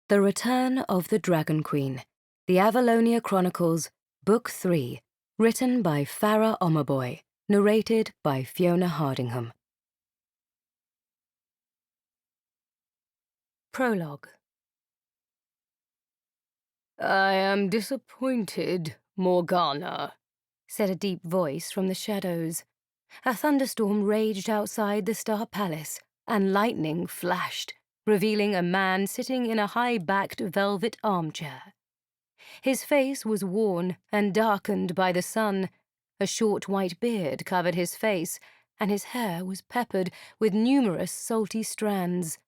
The Return of the Dragon Queen, the Avalonia Chronicles, Book 3, written by Farah Oomerbhoy, narrated by Fiona Hardingham. Prologue. "I am disappointed, Morgana," said a deep voice from the shadows. A thunderstorm raged outside the Star Palace, and lightning flashed, revealing a man sitting in a high-backed velvet armchair. His face was worn and darkened by the sun. A short white beard covered his face, and his hair was peppered with numerous salty strands.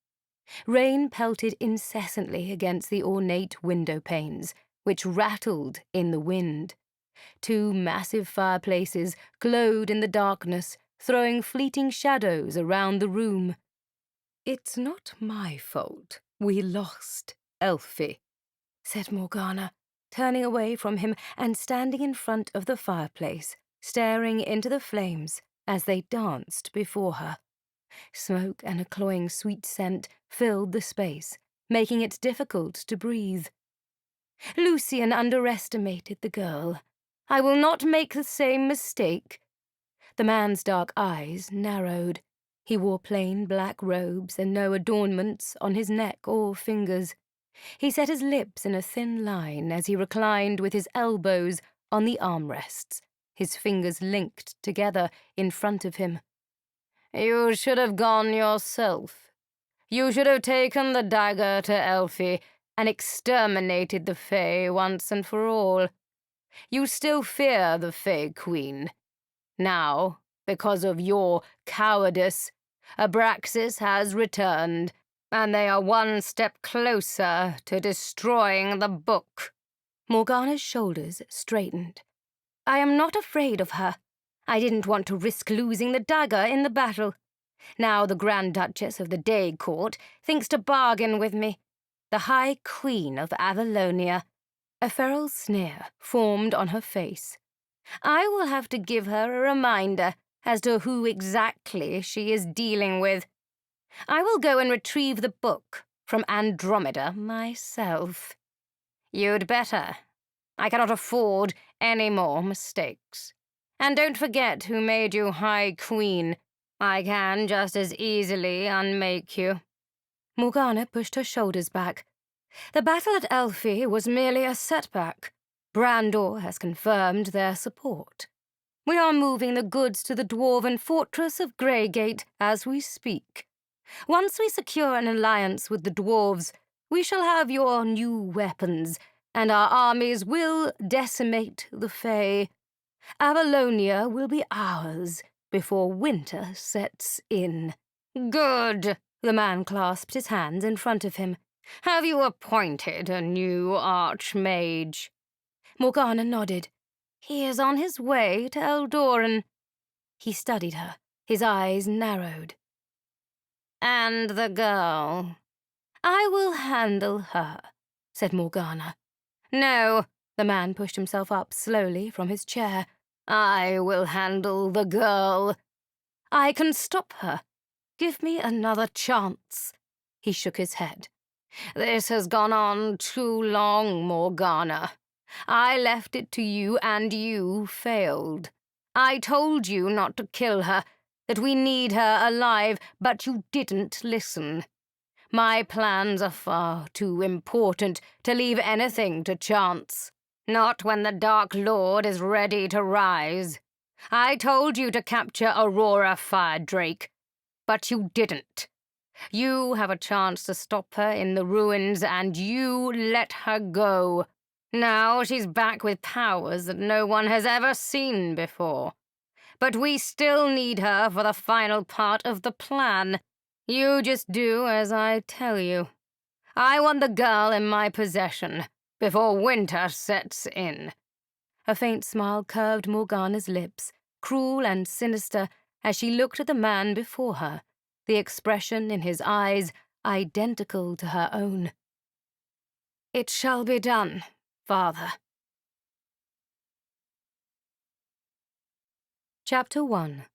Rain pelted incessantly against the ornate window panes, which rattled in the wind. Two massive fireplaces glowed in the darkness, throwing fleeting shadows around the room. "It's not my fault we lost Elfie," said Morgana, turning away from him and standing in front of the fireplace, staring into the flames as they danced before her. Smoke and a cloying sweet scent filled the space, making it difficult to breathe. "Lucian underestimated the girl. I will not make the same mistake." The man's dark eyes narrowed. He wore plain black robes and no adornments on his neck or fingers. He set his lips in a thin line as he reclined with his elbows on the armrests, his fingers linked together in front of him. "You should have gone yourself. You should have taken the dagger to Elfie and exterminated the Fae once and for all. You still fear the Fae Queen. Now, because of your cowardice, Abraxas has returned, and they are one step closer to destroying the book." Morgana's shoulders straightened. "I am not afraid of her. I didn't want to risk losing the dagger in the battle. Now the Grand Duchess of the Day Court thinks to bargain with me. The High Queen of Avalonia." A feral sneer formed on her face. "I will have to give her a reminder as to who exactly she is dealing with. I will go and retrieve the book from Andromeda myself." "You'd better. I cannot afford any more mistakes. And don't forget who made you High Queen. I can just as easily unmake you." Morgana pushed her shoulders back. "The battle at Elfie was merely a setback. Brandor has confirmed their support. We are moving the goods to the dwarven fortress of Greygate as we speak. Once we secure an alliance with the dwarves, we shall have your new weapons, and our armies will decimate the Fae. Avalonia will be ours before winter sets in." "Good." The man clasped his hands in front of him. "Have you appointed a new archmage?" Morgana nodded. "He is on his way to Eldoren." He studied her, his eyes narrowed. "And the girl?" "I will handle her," said Morgana. "No." The man pushed himself up slowly from his chair. "I will handle the girl." "I can stop her. Give me another chance." He shook his head. "This has gone on too long, Morgana. I left it to you and you failed. I told you not to kill her, that we need her alive, but you didn't listen. My plans are far too important to leave anything to chance. Not when the Dark Lord is ready to rise. I told you to capture Aurora Firedrake, but you didn't. You have a chance to stop her in the ruins, and you let her go. Now she's back with powers that no one has ever seen before. But we still need her for the final part of the plan. You just do as I tell you. I want the girl in my possession before winter sets in." A faint smile curved Morgana's lips, cruel and sinister, as she looked at the man before her, the expression in his eyes identical to her own. "It shall be done, Father." Chapter 1.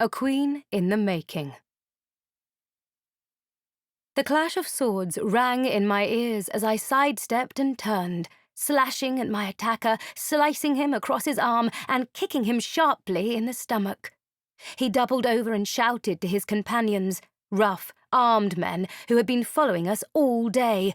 A Queen in the Making. The clash of swords rang in my ears as I sidestepped and turned, slashing at my attacker, slicing him across his arm and kicking him sharply in the stomach. He doubled over and shouted to his companions, rough, armed men who had been following us all day.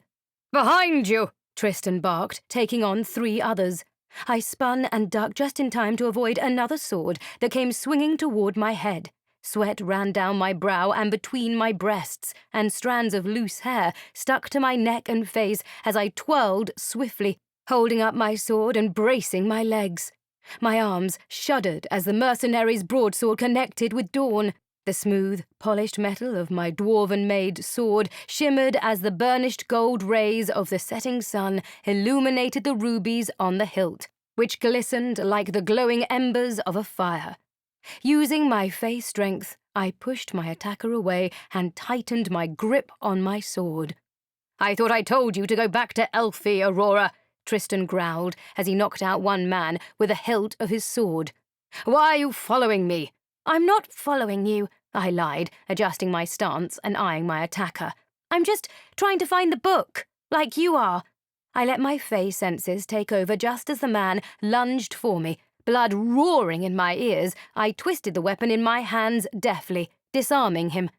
"Behind you!" Tristan barked, taking on 3 others. I spun and ducked just in time to avoid another sword that came swinging toward my head. Sweat ran down my brow and between my breasts, and strands of loose hair stuck to my neck and face as I twirled swiftly, holding up my sword and bracing my legs. My arms shuddered as the mercenary's broadsword connected with Dawn. The smooth, polished metal of my dwarven-made sword shimmered as the burnished gold rays of the setting sun illuminated the rubies on the hilt, which glistened like the glowing embers of a fire. Using my face strength, I pushed my attacker away and tightened my grip on my sword. "I thought I told you to go back to Elfie, Aurora," Tristan growled as he knocked out one man with the hilt of his sword. "Why are you following me?" "I'm not following you," I lied, adjusting my stance and eyeing my attacker. "I'm just trying to find the book, like you are." I let my face senses take over just as the man lunged for me. Blood roaring in my ears, I twisted the weapon in my hands deftly, disarming him.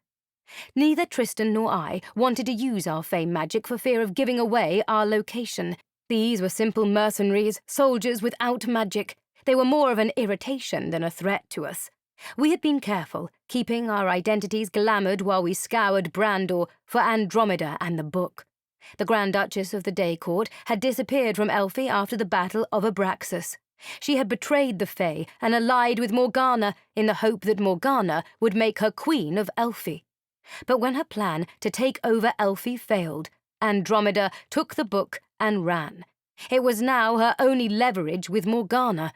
Neither Tristan nor I wanted to use our fame magic for fear of giving away our location. These were simple mercenaries, soldiers without magic. They were more of an irritation than a threat to us. We had been careful, keeping our identities glamoured while we scoured Brandor for Andromeda and the book. The Grand Duchess of the Day Court had disappeared from Elfie after the Battle of Abraxas. She had betrayed the Fae and allied with Morgana in the hope that Morgana would make her queen of Elfie. But when her plan to take over Elfie failed, Andromeda took the book and ran. It was now her only leverage with Morgana.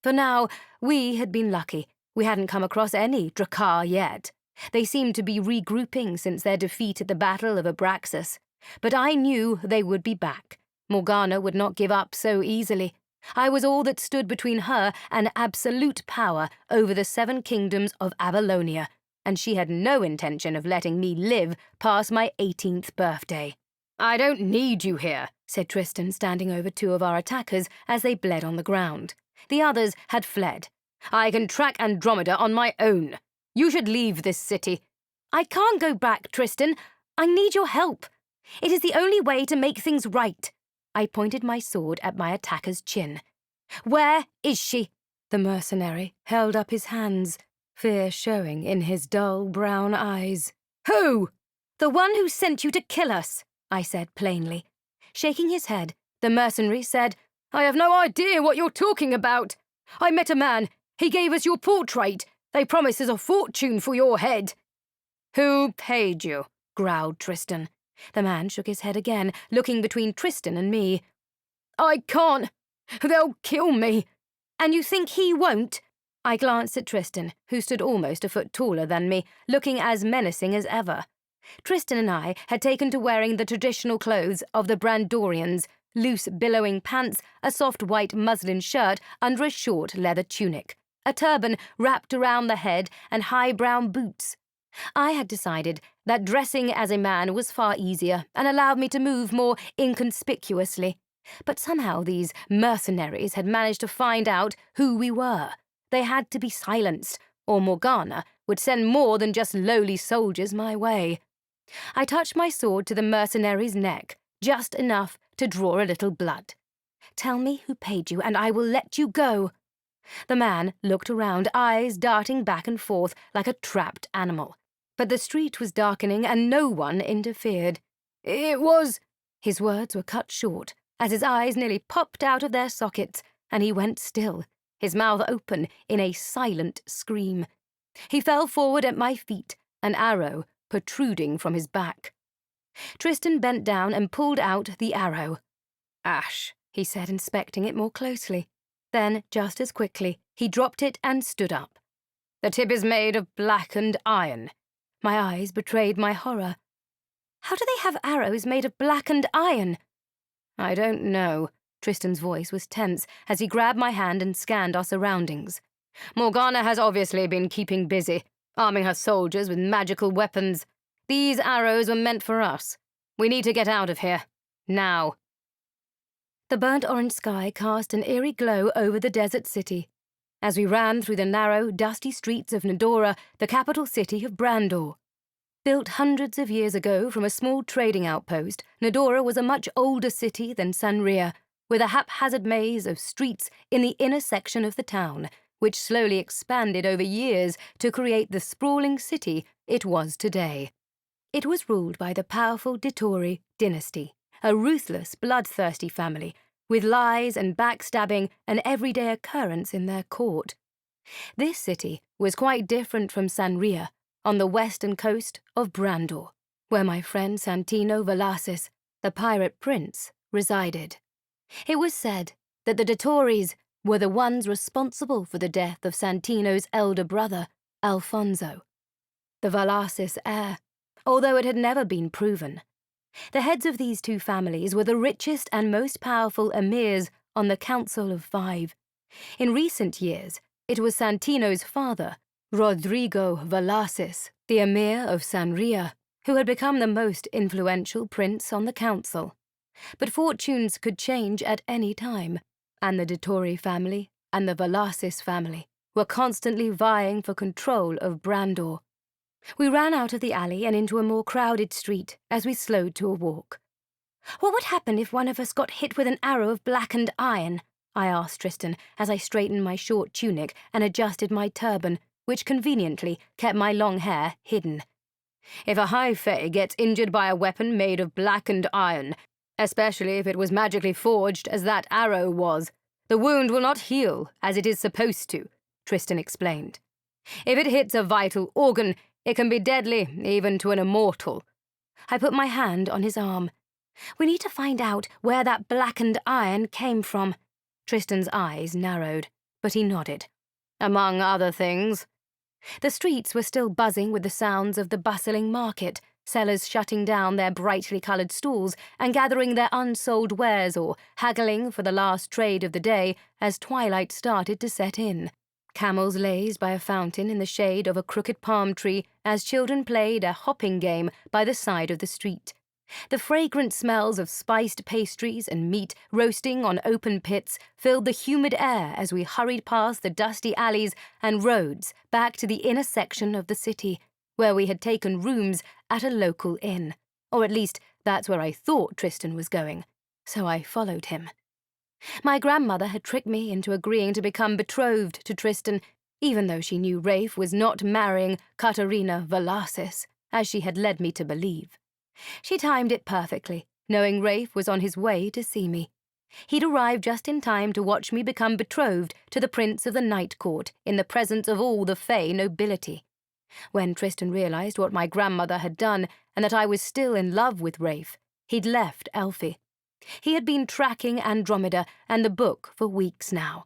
For now, we had been lucky. We hadn't come across any Drakkar yet. They seemed to be regrouping since their defeat at the Battle of Abraxas. But I knew they would be back. Morgana would not give up so easily. I was all that stood between her and absolute power over the 7 kingdoms of Avalonia, and she had no intention of letting me live past my 18th birthday. "I don't need you here," said Tristan, standing over 2 of our attackers as they bled on the ground. The others had fled. "I can track Andromeda on my own. You should leave this city." "I can't go back, Tristan. I need your help. It is the only way to make things right." I pointed my sword at my attacker's chin. "Where is she?" The mercenary held up his hands, fear showing in his dull brown eyes. "Who?" "The one who sent you to kill us," I said plainly. Shaking his head, the mercenary said, "I have no idea what you're talking about. I met a man. He gave us your portrait. They promised us a fortune for your head." "Who paid you?" growled Tristan. The man shook his head again, looking between Tristan and me. "I can't. They'll kill me." "And you think he won't?" I glanced at Tristan, who stood almost a foot taller than me, looking as menacing as ever. Tristan and I had taken to wearing the traditional clothes of the Brandorians, loose billowing pants, a soft white muslin shirt under a short leather tunic, a turban wrapped around the head, and high brown boots. I had decided that dressing as a man was far easier and allowed me to move more inconspicuously. But somehow these mercenaries had managed to find out who we were. They had to be silenced, or Morgana would send more than just lowly soldiers my way. I touched my sword to the mercenary's neck, just enough to draw a little blood. "Tell me who paid you, and I will let you go." The man looked around, eyes darting back and forth like a trapped animal. But the street was darkening and no one interfered. "It was—" His words were cut short, as his eyes nearly popped out of their sockets, and he went still, his mouth open in a silent scream. He fell forward at my feet, an arrow protruding from his back. Tristan bent down and pulled out the arrow. "Ash," he said, inspecting it more closely. Then, just as quickly, he dropped it and stood up. "The tip is made of blackened iron." My eyes betrayed my horror. "How do they have arrows made of blackened iron?" "I don't know." Tristan's voice was tense as he grabbed my hand and scanned our surroundings. "Morgana has obviously been keeping busy, arming her soldiers with magical weapons. These arrows were meant for us. We need to get out of here. Now. The burnt orange sky cast an eerie glow over the desert city as we ran through the narrow, dusty streets of Nedora, the capital city of Brandor. Built hundreds of years ago from a small trading outpost, Nedora was a much older city than Sanria, with a haphazard maze of streets in the inner section of the town, which slowly expanded over years to create the sprawling city it was today. It was ruled by the powerful Dittori dynasty, a ruthless, bloodthirsty family, with lies and backstabbing an everyday occurrence in their court. This city was quite different from Sanria, on the western coast of Brandor, where my friend Santino Velasquez, the pirate prince, resided. It was said that the Dittoris were the ones responsible for the death of Santino's elder brother, Alfonso, the Velasquez heir, although it had never been proven. The heads of these two families were the richest and most powerful emirs on the Council of Five. In recent years, it was Santino's father, Rodrigo Velasquez, the emir of Sanria, who had become the most influential prince on the council. But fortunes could change at any time, and the Dittori family and the Velasquez family were constantly vying for control of Brandor. We ran out of the alley and into a more crowded street as we slowed to a walk. "What would happen if one of us got hit with an arrow of blackened iron?" I asked Tristan as I straightened my short tunic and adjusted my turban, which conveniently kept my long hair hidden. "If a high fae gets injured by a weapon made of blackened iron, especially if it was magically forged as that arrow was, the wound will not heal as it is supposed to," Tristan explained. "If it hits a vital organ, it can be deadly even to an immortal." I put my hand on his arm. "We need to find out where that blackened iron came from." Tristan's eyes narrowed, but he nodded. "Among other things." The streets were still buzzing with the sounds of the bustling market, sellers shutting down their brightly coloured stalls and gathering their unsold wares or haggling for the last trade of the day as twilight started to set in. Camels lazed by a fountain in the shade of a crooked palm tree as children played a hopping game by the side of the street. The fragrant smells of spiced pastries and meat roasting on open pits filled the humid air as we hurried past the dusty alleys and roads back to the inner section of the city, where we had taken rooms at a local inn. Or at least that's where I thought Tristan was going, so I followed him. My grandmother had tricked me into agreeing to become betrothed to Tristan, even though she knew Rafe was not marrying Katerina Velasquez, as she had led me to believe. She timed it perfectly, knowing Rafe was on his way to see me. He'd arrived just in time to watch me become betrothed to the Prince of the Night Court in the presence of all the Fae nobility. When Tristan realized what my grandmother had done and that I was still in love with Rafe, he'd left Elfie. He had been tracking Andromeda and the book for weeks now.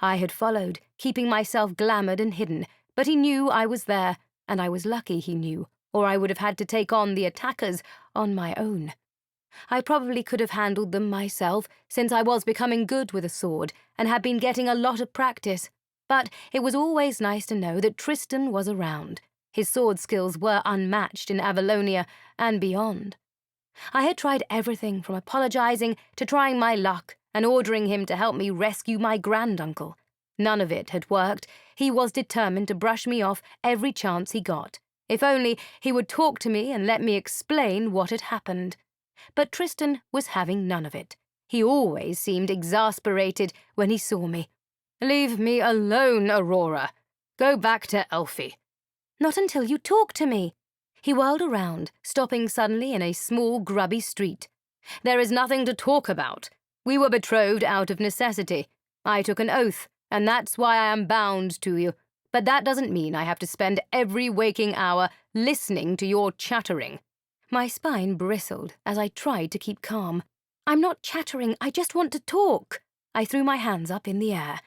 I had followed, keeping myself glamoured and hidden, but he knew I was there, and I was lucky he knew, or I would have had to take on the attackers on my own. I probably could have handled them myself, since I was becoming good with a sword and had been getting a lot of practice, but it was always nice to know that Tristan was around. His sword skills were unmatched in Avalonia and beyond. I had tried everything from apologizing to trying my luck and ordering him to help me rescue my granduncle. None of it had worked. He was determined to brush me off every chance he got. If only he would talk to me and let me explain what had happened. But Tristan was having none of it. He always seemed exasperated when he saw me. "Leave me alone, Aurora. Go back to Elfie." "Not until you talk to me." He whirled around, stopping suddenly in a small, grubby street. "There is nothing to talk about. We were betrothed out of necessity. I took an oath, and that's why I am bound to you. But that doesn't mean I have to spend every waking hour listening to your chattering." My spine bristled as I tried to keep calm. "I'm not chattering, I just want to talk." I threw my hands up in the air.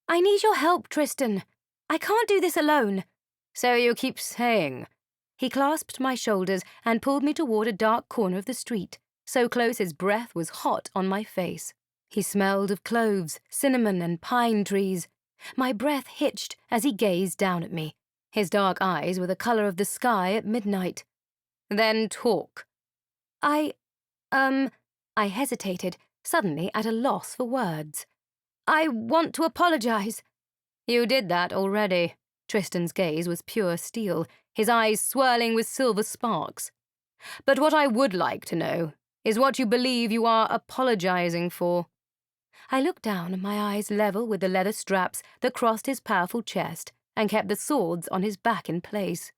"I need your help, Tristan. I can't do this alone." "So you keep saying." He clasped my shoulders and pulled me toward a dark corner of the street, so close his breath was hot on my face. He smelled of cloves, cinnamon, and pine trees. My breath hitched as he gazed down at me. His dark eyes were the color of the sky at midnight. Then talk. I hesitated, suddenly at a loss for words. I want to apologize. You did that already. Tristan's gaze was pure steel, his eyes swirling with silver sparks. But what I would like to know is what you believe you are apologizing for. I looked down, my eyes level with the leather straps that crossed his powerful chest and kept the swords on his back in place.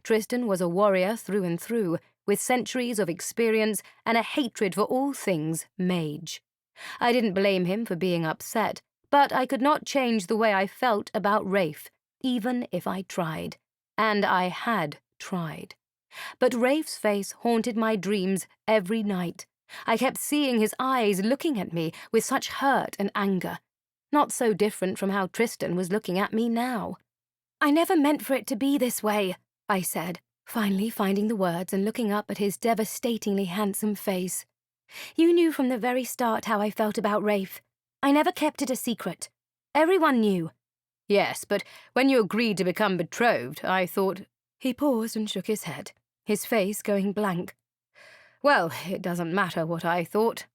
Tristan was a warrior through and through, with centuries of experience and a hatred for all things mage. I didn't blame him for being upset, but I could not change the way I felt about Rafe, even if I tried. And I had tried. But Rafe's face haunted my dreams every night. I kept seeing his eyes looking at me with such hurt and anger. Not so different from how Tristan was looking at me now. I never meant for it to be this way, I said, finally finding the words and looking up at his devastatingly handsome face. You knew from the very start how I felt about Rafe. I never kept it a secret. Everyone knew. Yes, but when you agreed to become betrothed, I thought... He paused and shook his head, his face going blank. Well, it doesn't matter what I thought.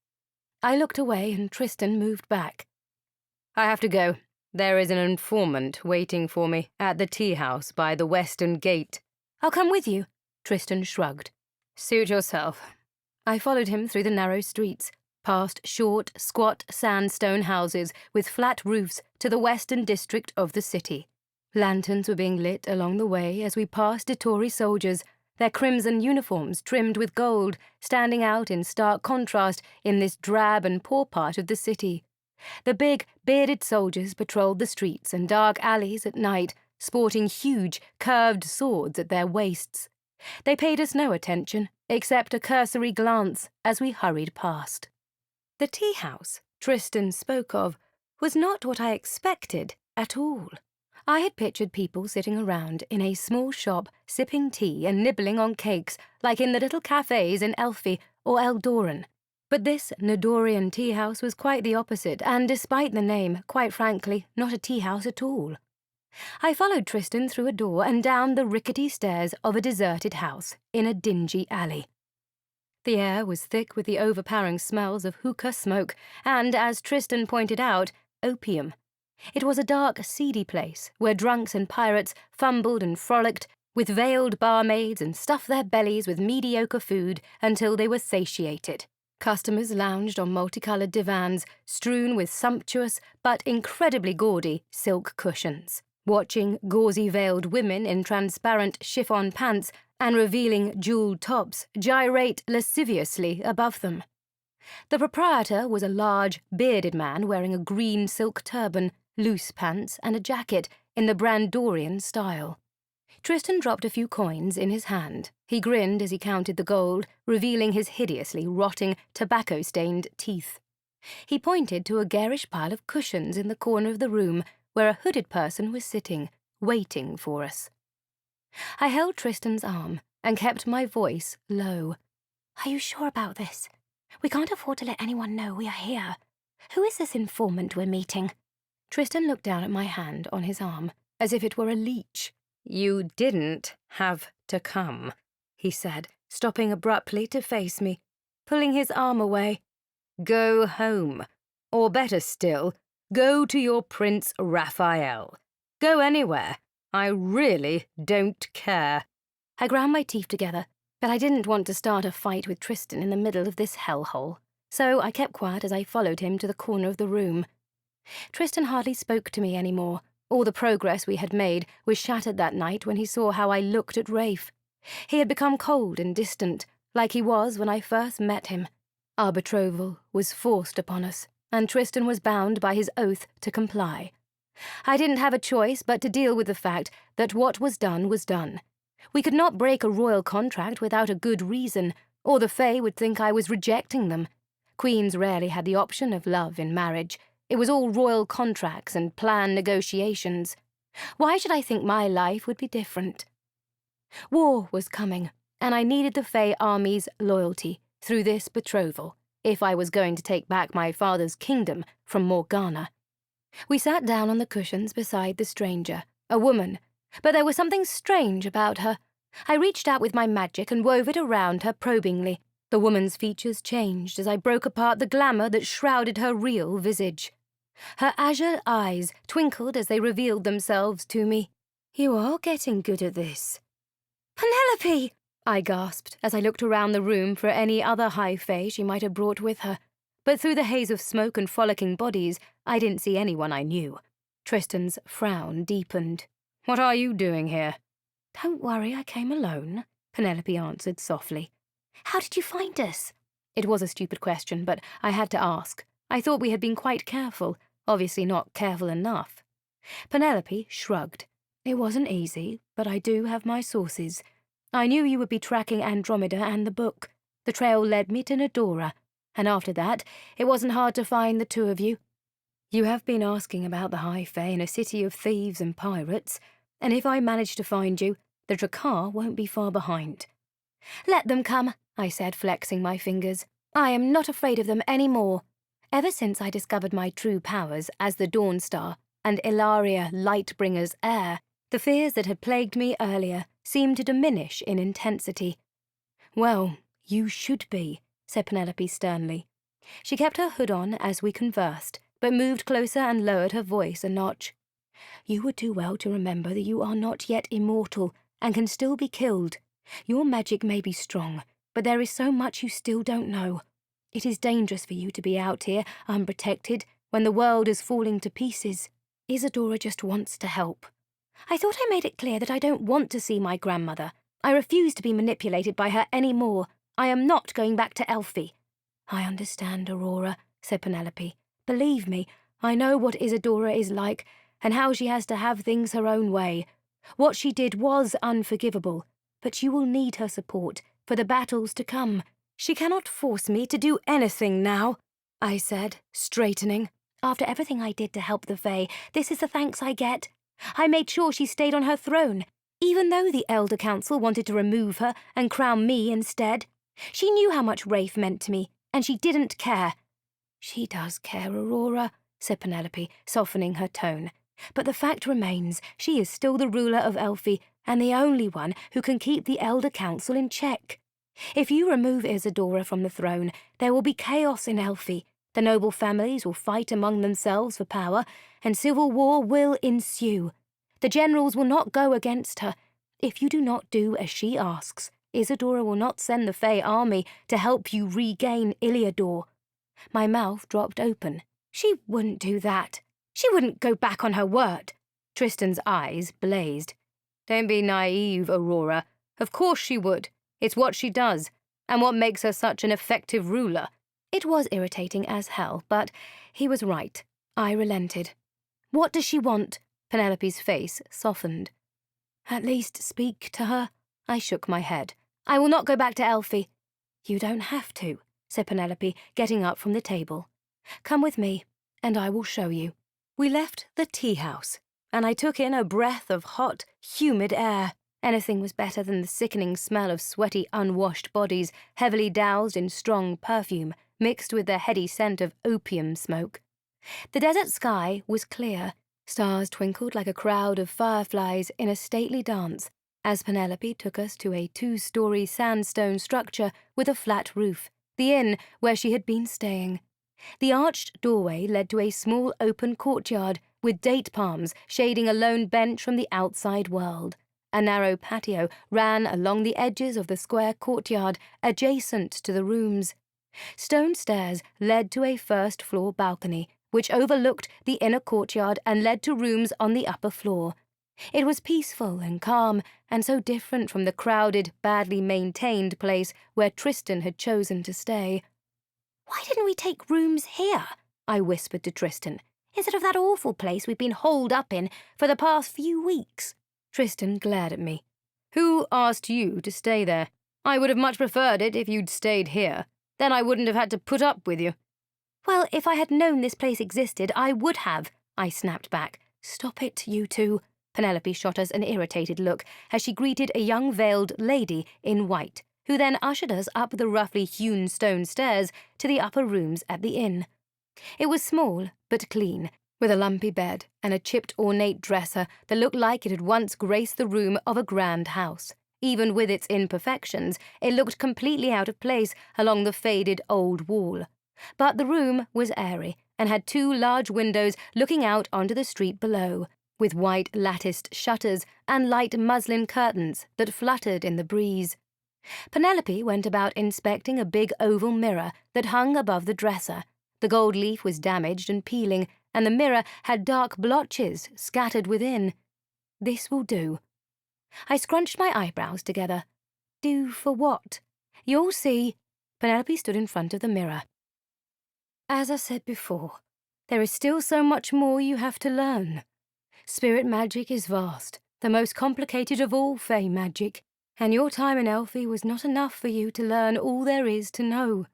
I looked away and Tristan moved back. I have to go. There is an informant waiting for me at the tea house by the western gate. I'll come with you, Tristan shrugged. Suit yourself. I followed him through the narrow streets, past short, squat sandstone houses with flat roofs to the western district of the city. Lanterns were being lit along the way as we passed Tory soldiers, their crimson uniforms trimmed with gold, standing out in stark contrast in this drab and poor part of the city. The big, bearded soldiers patrolled the streets and dark alleys at night, sporting huge, curved swords at their waists. They paid us no attention, except a cursory glance as we hurried past. The tea house Tristan spoke of was not what I expected at all. I had pictured people sitting around in a small shop, sipping tea and nibbling on cakes, like in the little cafes in Elfie or Eldoren. But this Nidorian tea house was quite the opposite, and despite the name, quite frankly, not a tea house at all. I followed Tristan through a door and down the rickety stairs of a deserted house in a dingy alley. The air was thick with the overpowering smells of hookah smoke and, as Tristan pointed out, opium. It was a dark, seedy place where drunks and pirates fumbled and frolicked with veiled barmaids and stuffed their bellies with mediocre food until they were satiated. Customers lounged on multicolored divans strewn with sumptuous but incredibly gaudy silk cushions, watching gauzy-veiled women in transparent chiffon pants and revealing jeweled tops gyrate lasciviously above them. The proprietor was a large, bearded man wearing a green silk turban, loose pants, and a jacket in the Brandorian style. Tristan dropped a few coins in his hand. He grinned as he counted the gold, revealing his hideously rotting, tobacco-stained teeth. He pointed to a garish pile of cushions in the corner of the room where a hooded person was sitting, waiting for us. I held Tristan's arm and kept my voice low. Are you sure about this? We can't afford to let anyone know we are here. Who is this informant we're meeting? Tristan looked down at my hand on his arm, as if it were a leech. You didn't have to come, he said, stopping abruptly to face me, pulling his arm away. Go home. Or better still, go to your Prince Raphael. Go anywhere. I really don't care. I ground my teeth together, but I didn't want to start a fight with Tristan in the middle of this hellhole, so I kept quiet as I followed him to the corner of the room. Tristan hardly spoke to me anymore. All the progress we had made was shattered that night when he saw how I looked at Rafe. He had become cold and distant, like he was when I first met him. Our betrothal was forced upon us, and Tristan was bound by his oath to comply. I didn't have a choice but to deal with the fact that what was done was done. We could not break a royal contract without a good reason, or the Fae would think I was rejecting them. Queens rarely had the option of love in marriage. It was all royal contracts and planned negotiations. Why should I think my life would be different? War was coming, and I needed the Fae army's loyalty through this betrothal, if I was going to take back my father's kingdom from Morgana. We sat down on the cushions beside the stranger, a woman, but there was something strange about her. I reached out with my magic and wove it around her probingly. The woman's features changed as I broke apart the glamour that shrouded her real visage. Her azure eyes twinkled as they revealed themselves to me. You are getting good at this. Penelope! I gasped as I looked around the room for any other high fae she might have brought with her. But through the haze of smoke and frolicking bodies, I didn't see anyone I knew. Tristan's frown deepened. What are you doing here? Don't worry, I came alone, Penelope answered softly. How did you find us? It was a stupid question, but I had to ask. I thought we had been quite careful, obviously not careful enough. Penelope shrugged. It wasn't easy, but I do have my sources. I knew you would be tracking Andromeda and the book. The trail led me to Nedora, and after that, it wasn't hard to find the two of you. You have been asking about the High Fae in a city of thieves and pirates, and if I manage to find you, the Drakkar won't be far behind. Let them come, I said, flexing my fingers. I am not afraid of them any more. Ever since I discovered my true powers as the Dawnstar and Ilaria Lightbringer's heir, the fears that had plagued me earlier seemed to diminish in intensity. Well, you should be, said Penelope sternly. She kept her hood on as we conversed, but moved closer and lowered her voice a notch. You would do well to remember that you are not yet immortal and can still be killed. Your magic may be strong, but there is so much you still don't know. It is dangerous for you to be out here, unprotected, when the world is falling to pieces. Isadora just wants to help. I thought I made it clear that I don't want to see my grandmother. I refuse to be manipulated by her any more. I am not going back to Elfie. I understand, Aurora, said Penelope. Believe me, I know what Isadora is like, and how she has to have things her own way. What she did was unforgivable, but you will need her support for the battles to come. She cannot force me to do anything now, I said, straightening. After everything I did to help the Fae, this is the thanks I get. I made sure she stayed on her throne, even though the Elder Council wanted to remove her and crown me instead. She knew how much Rafe meant to me, and she didn't care. She does care, Aurora, said Penelope, softening her tone. But the fact remains, she is still the ruler of Elfie, and the only one who can keep the Elder Council in check. If you remove Isadora from the throne, there will be chaos in Elfie. The noble families will fight among themselves for power, and civil war will ensue. The generals will not go against her. If you do not do as she asks, Isadora will not send the Fae army to help you regain Illiador. My mouth dropped open. She wouldn't do that. She wouldn't go back on her word. Tristan's eyes blazed. Don't be naive, Aurora. Of course she would. It's what she does, and what makes her such an effective ruler. It was irritating as hell, but he was right. I relented. What does she want? Penelope's face softened. At least speak to her. I shook my head. I will not go back to Elfie. You don't have to, said Penelope, getting up from the table. Come with me, and I will show you. We left the tea house, and I took in a breath of hot, humid air. Anything was better than the sickening smell of sweaty, unwashed bodies, heavily doused in strong perfume, mixed with the heady scent of opium smoke. The desert sky was clear. Stars twinkled like a crowd of fireflies in a stately dance, as Penelope took us to a 2-story sandstone structure with a flat roof, the inn where she had been staying. The arched doorway led to a small open courtyard with date palms shading a lone bench from the outside world. A narrow patio ran along the edges of the square courtyard adjacent to the rooms. Stone stairs led to a first-floor balcony, which overlooked the inner courtyard and led to rooms on the upper floor. It was peaceful and calm, and so different from the crowded, badly maintained place where Tristan had chosen to stay. Why didn't we take rooms here? I whispered to Tristan, instead of that awful place we've been holed up in for the past few weeks. Tristan glared at me. Who asked you to stay there? I would have much preferred it if you'd stayed here. Then I wouldn't have had to put up with you. Well, if I had known this place existed, I would have, I snapped back. Stop it, you two. Penelope shot us an irritated look as she greeted a young veiled lady in white, who then ushered us up the roughly hewn stone stairs to the upper rooms at the inn. It was small, but clean, with a lumpy bed and a chipped ornate dresser that looked like it had once graced the room of a grand house. Even with its imperfections, it looked completely out of place along the faded old wall. But the room was airy and had 2 large windows looking out onto the street below, with white latticed shutters and light muslin curtains that fluttered in the breeze. Penelope went about inspecting a big oval mirror that hung above the dresser. The gold leaf was damaged and peeling, and the mirror had dark blotches scattered within. This will do. I scrunched my eyebrows together. Do for what? You'll see. Penelope stood in front of the mirror. As I said before, there is still so much more you have to learn. Spirit magic is vast, the most complicated of all fey magic, and your time in Elfie was not enough for you to learn all there is to know.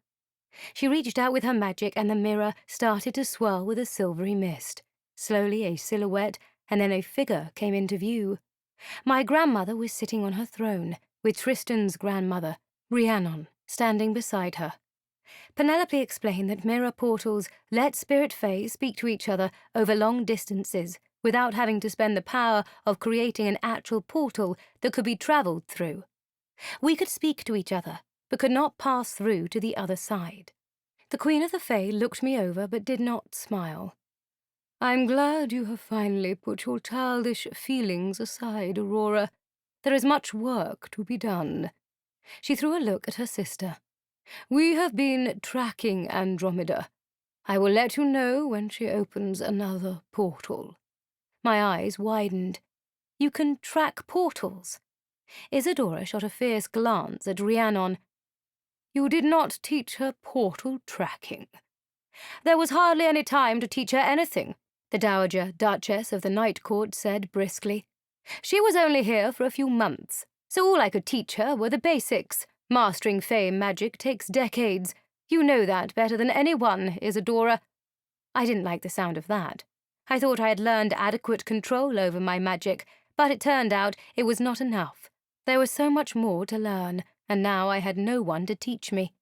She reached out with her magic, and the mirror started to swirl with a silvery mist. Slowly a silhouette, and then a figure came into view. My grandmother was sitting on her throne, with Tristan's grandmother, Rhiannon, standing beside her. Penelope explained that mirror portals let spirit fays speak to each other over long distances without having to spend the power of creating an actual portal that could be travelled through. We could speak to each other, but could not pass through to the other side. The Queen of the Fae looked me over but did not smile. I'm glad you have finally put your childish feelings aside, Aurora. There is much work to be done. She threw a look at her sister. We have been tracking Andromeda. I will let you know when she opens another portal. My eyes widened. You can track portals? Isadora shot a fierce glance at Rhiannon. You did not teach her portal tracking. There was hardly any time to teach her anything, the Dowager Duchess of the Night Court said briskly. She was only here for a few months, so all I could teach her were the basics. Mastering fey magic takes decades. You know that better than anyone, Isadora. I didn't like the sound of that. I thought I had learned adequate control over my magic, but it turned out it was not enough. There was so much more to learn, and now I had no one to teach me.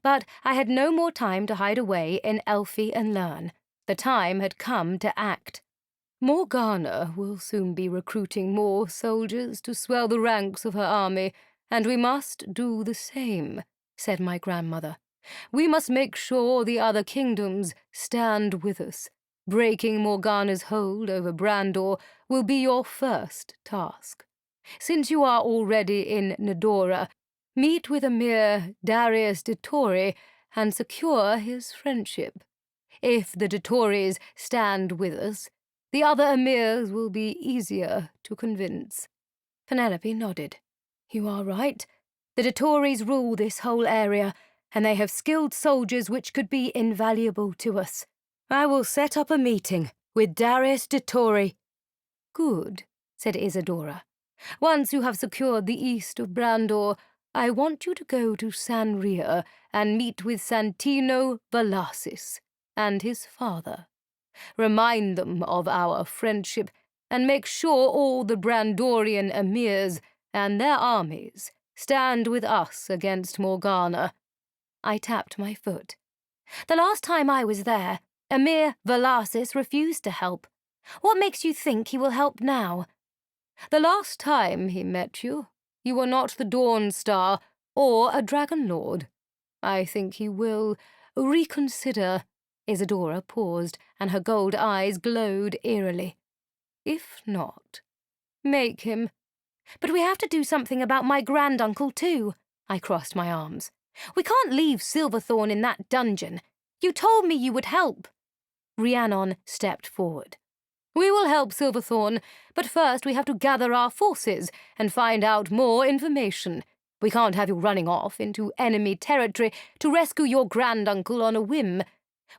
But I had no more time to hide away in Elfie and learn. The time had come to act. Morgana will soon be recruiting more soldiers to swell the ranks of her army, and we must do the same, said my grandmother. We must make sure the other kingdoms stand with us. Breaking Morgana's hold over Brandor will be your first task. Since you are already in Nedora, meet with Emir Darius de Torre and secure his friendship. If the de Torres stand with us, the other emirs will be easier to convince. Penelope nodded. You are right. The de Torres rule this whole area, and they have skilled soldiers which could be invaluable to us. I will set up a meeting with Darius de Torre. Good, said Isadora. Once you have secured the east of Brandor, I want you to go to Sanria and meet with Santino Valasis and his father. Remind them of our friendship and make sure all the Brandorian emirs and their armies stand with us against Morgana. I tapped my foot. The last time I was there, Emir Valasis refused to help. What makes you think he will help now? The last time he met you, you were not the Dawnstar or a Dragon Lord. I think he will reconsider. Isadora paused, and her gold eyes glowed eerily. If not, make him. But we have to do something about my granduncle, too. I crossed my arms. We can't leave Silverthorn in that dungeon. You told me you would help. Rhiannon stepped forward. We will help Silverthorn, but first we have to gather our forces and find out more information. We can't have you running off into enemy territory to rescue your granduncle on a whim.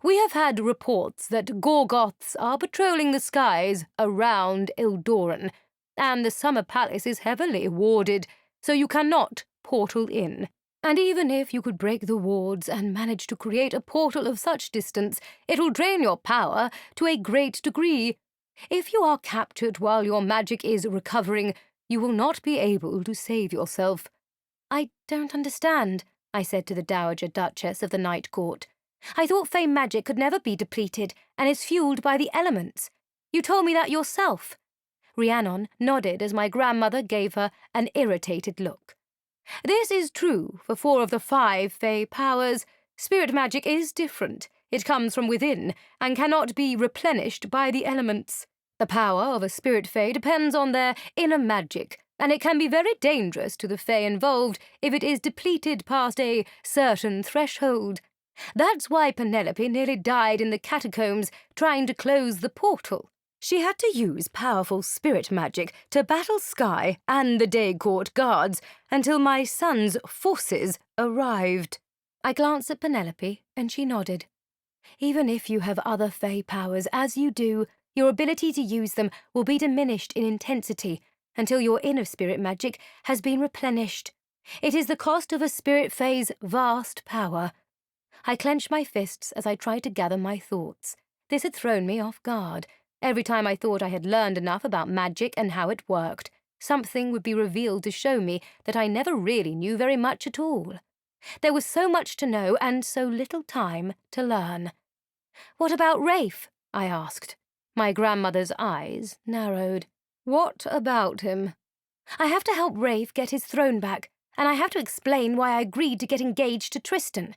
We have had reports that Gorgoths are patrolling the skies around Eldoren, and the summer palace is heavily warded, so you cannot portal in. And even if you could break the wards and manage to create a portal of such distance, it will drain your power to a great degree. If you are captured while your magic is recovering, you will not be able to save yourself. I don't understand, I said to the Dowager Duchess of the Night Court. I thought fey magic could never be depleted and is fueled by the elements. You told me that yourself. Rhiannon nodded as my grandmother gave her an irritated look. This is true for 4 of the 5 Fey powers. Spirit magic is different. It comes from within and cannot be replenished by the elements. The power of a spirit Fey depends on their inner magic, and it can be very dangerous to the Fey involved if it is depleted past a certain threshold. That's why Penelope nearly died in the catacombs trying to close the portal. She had to use powerful spirit magic to battle Sky and the Day Court guards until my son's forces arrived. I glanced at Penelope, and she nodded. Even if you have other Fey powers, as you do, your ability to use them will be diminished in intensity until your inner spirit magic has been replenished. It is the cost of a spirit Fey's vast power. I clenched my fists as I tried to gather my thoughts. This had thrown me off guard. Every time I thought I had learned enough about magic and how it worked, something would be revealed to show me that I never really knew very much at all. There was so much to know and so little time to learn. "What about Rafe?" I asked. My grandmother's eyes narrowed. "What about him?" "I have to help Rafe get his throne back, and I have to explain why I agreed to get engaged to Tristan."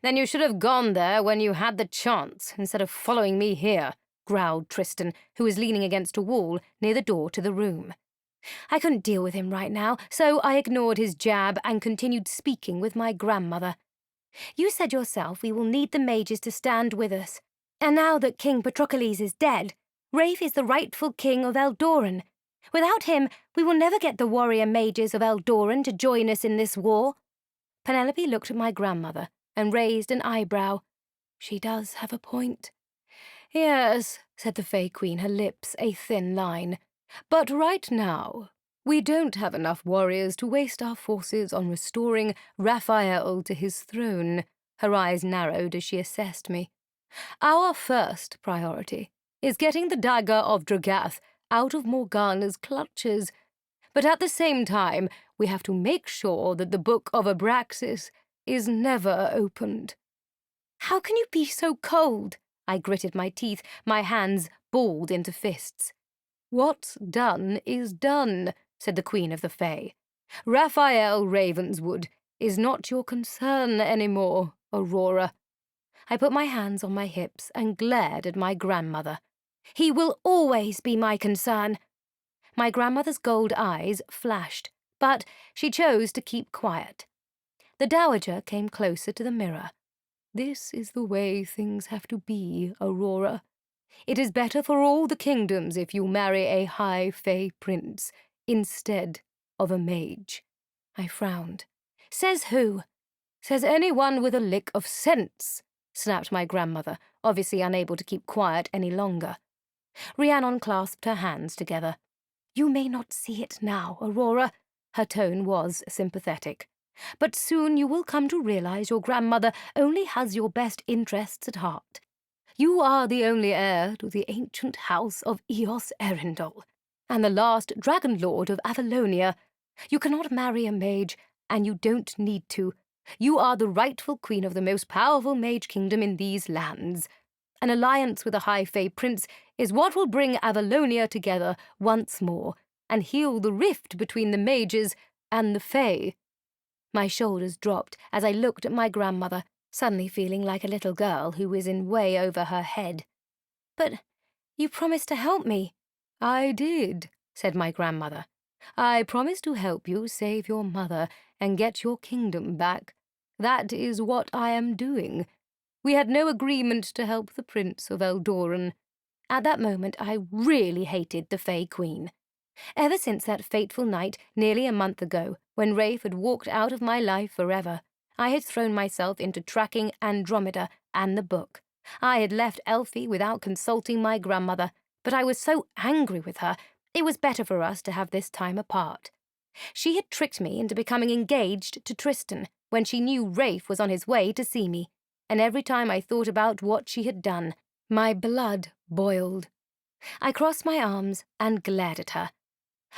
"Then you should have gone there when you had the chance, instead of following me here," growled Tristan, who was leaning against a wall near the door to the room. I couldn't deal with him right now, so I ignored his jab and continued speaking with my grandmother. "You said yourself we will need the mages to stand with us. And now that King Patroclus is dead, Rafe is the rightful king of Eldoren. Without him, we will never get the warrior mages of Eldoren to join us in this war." Penelope looked at my grandmother and raised an eyebrow. She does have a point. "Yes," said the Fey Queen, her lips a thin line. "But right now, we don't have enough warriors to waste our forces on restoring Raphael to his throne." Her eyes narrowed as she assessed me. "Our first priority is getting the dagger of Dragath out of Morgana's clutches. But at the same time, we have to make sure that the Book of Abraxas is never opened." "How can you be so cold?" I gritted my teeth, my hands balled into fists. "What's done is done," said the Queen of the Fae. "Raphael Ravenswood is not your concern anymore, Aurora." I put my hands on my hips and glared at my grandmother. "He will always be my concern." My grandmother's gold eyes flashed, but she chose to keep quiet. The Dowager came closer to the mirror. "This is the way things have to be, Aurora. It is better for all the kingdoms if you marry a high Fey prince instead of a mage." I frowned. "Says who?" "Says anyone with a lick of sense," snapped my grandmother, obviously unable to keep quiet any longer. Rhiannon clasped her hands together. "You may not see it now, Aurora." Her tone was sympathetic. "But soon you will come to realize your grandmother only has your best interests at heart. You are the only heir to the ancient house of Eos Erindol, and the last Dragon Lord of Avalonia. You cannot marry a mage, and you don't need to. You are the rightful queen of the most powerful mage kingdom in these lands. An alliance with a high Fey prince is what will bring Avalonia together once more, and heal the rift between the mages and the Fey." My shoulders dropped as I looked at my grandmother, suddenly feeling like a little girl who was in way over her head. "But you promised to help me." "I did," said my grandmother. "I promised to help you save your mother and get your kingdom back. That is what I am doing. We had no agreement to help the Prince of Eldoren." At that moment, I really hated the Fey Queen. Ever since that fateful night, nearly a month ago, when Rafe had walked out of my life forever, I had thrown myself into tracking Andromeda and the book. I had left Elfie without consulting my grandmother, but I was so angry with her, it was better for us to have this time apart. She had tricked me into becoming engaged to Tristan when she knew Rafe was on his way to see me, and every time I thought about what she had done, my blood boiled. I crossed my arms and glared at her.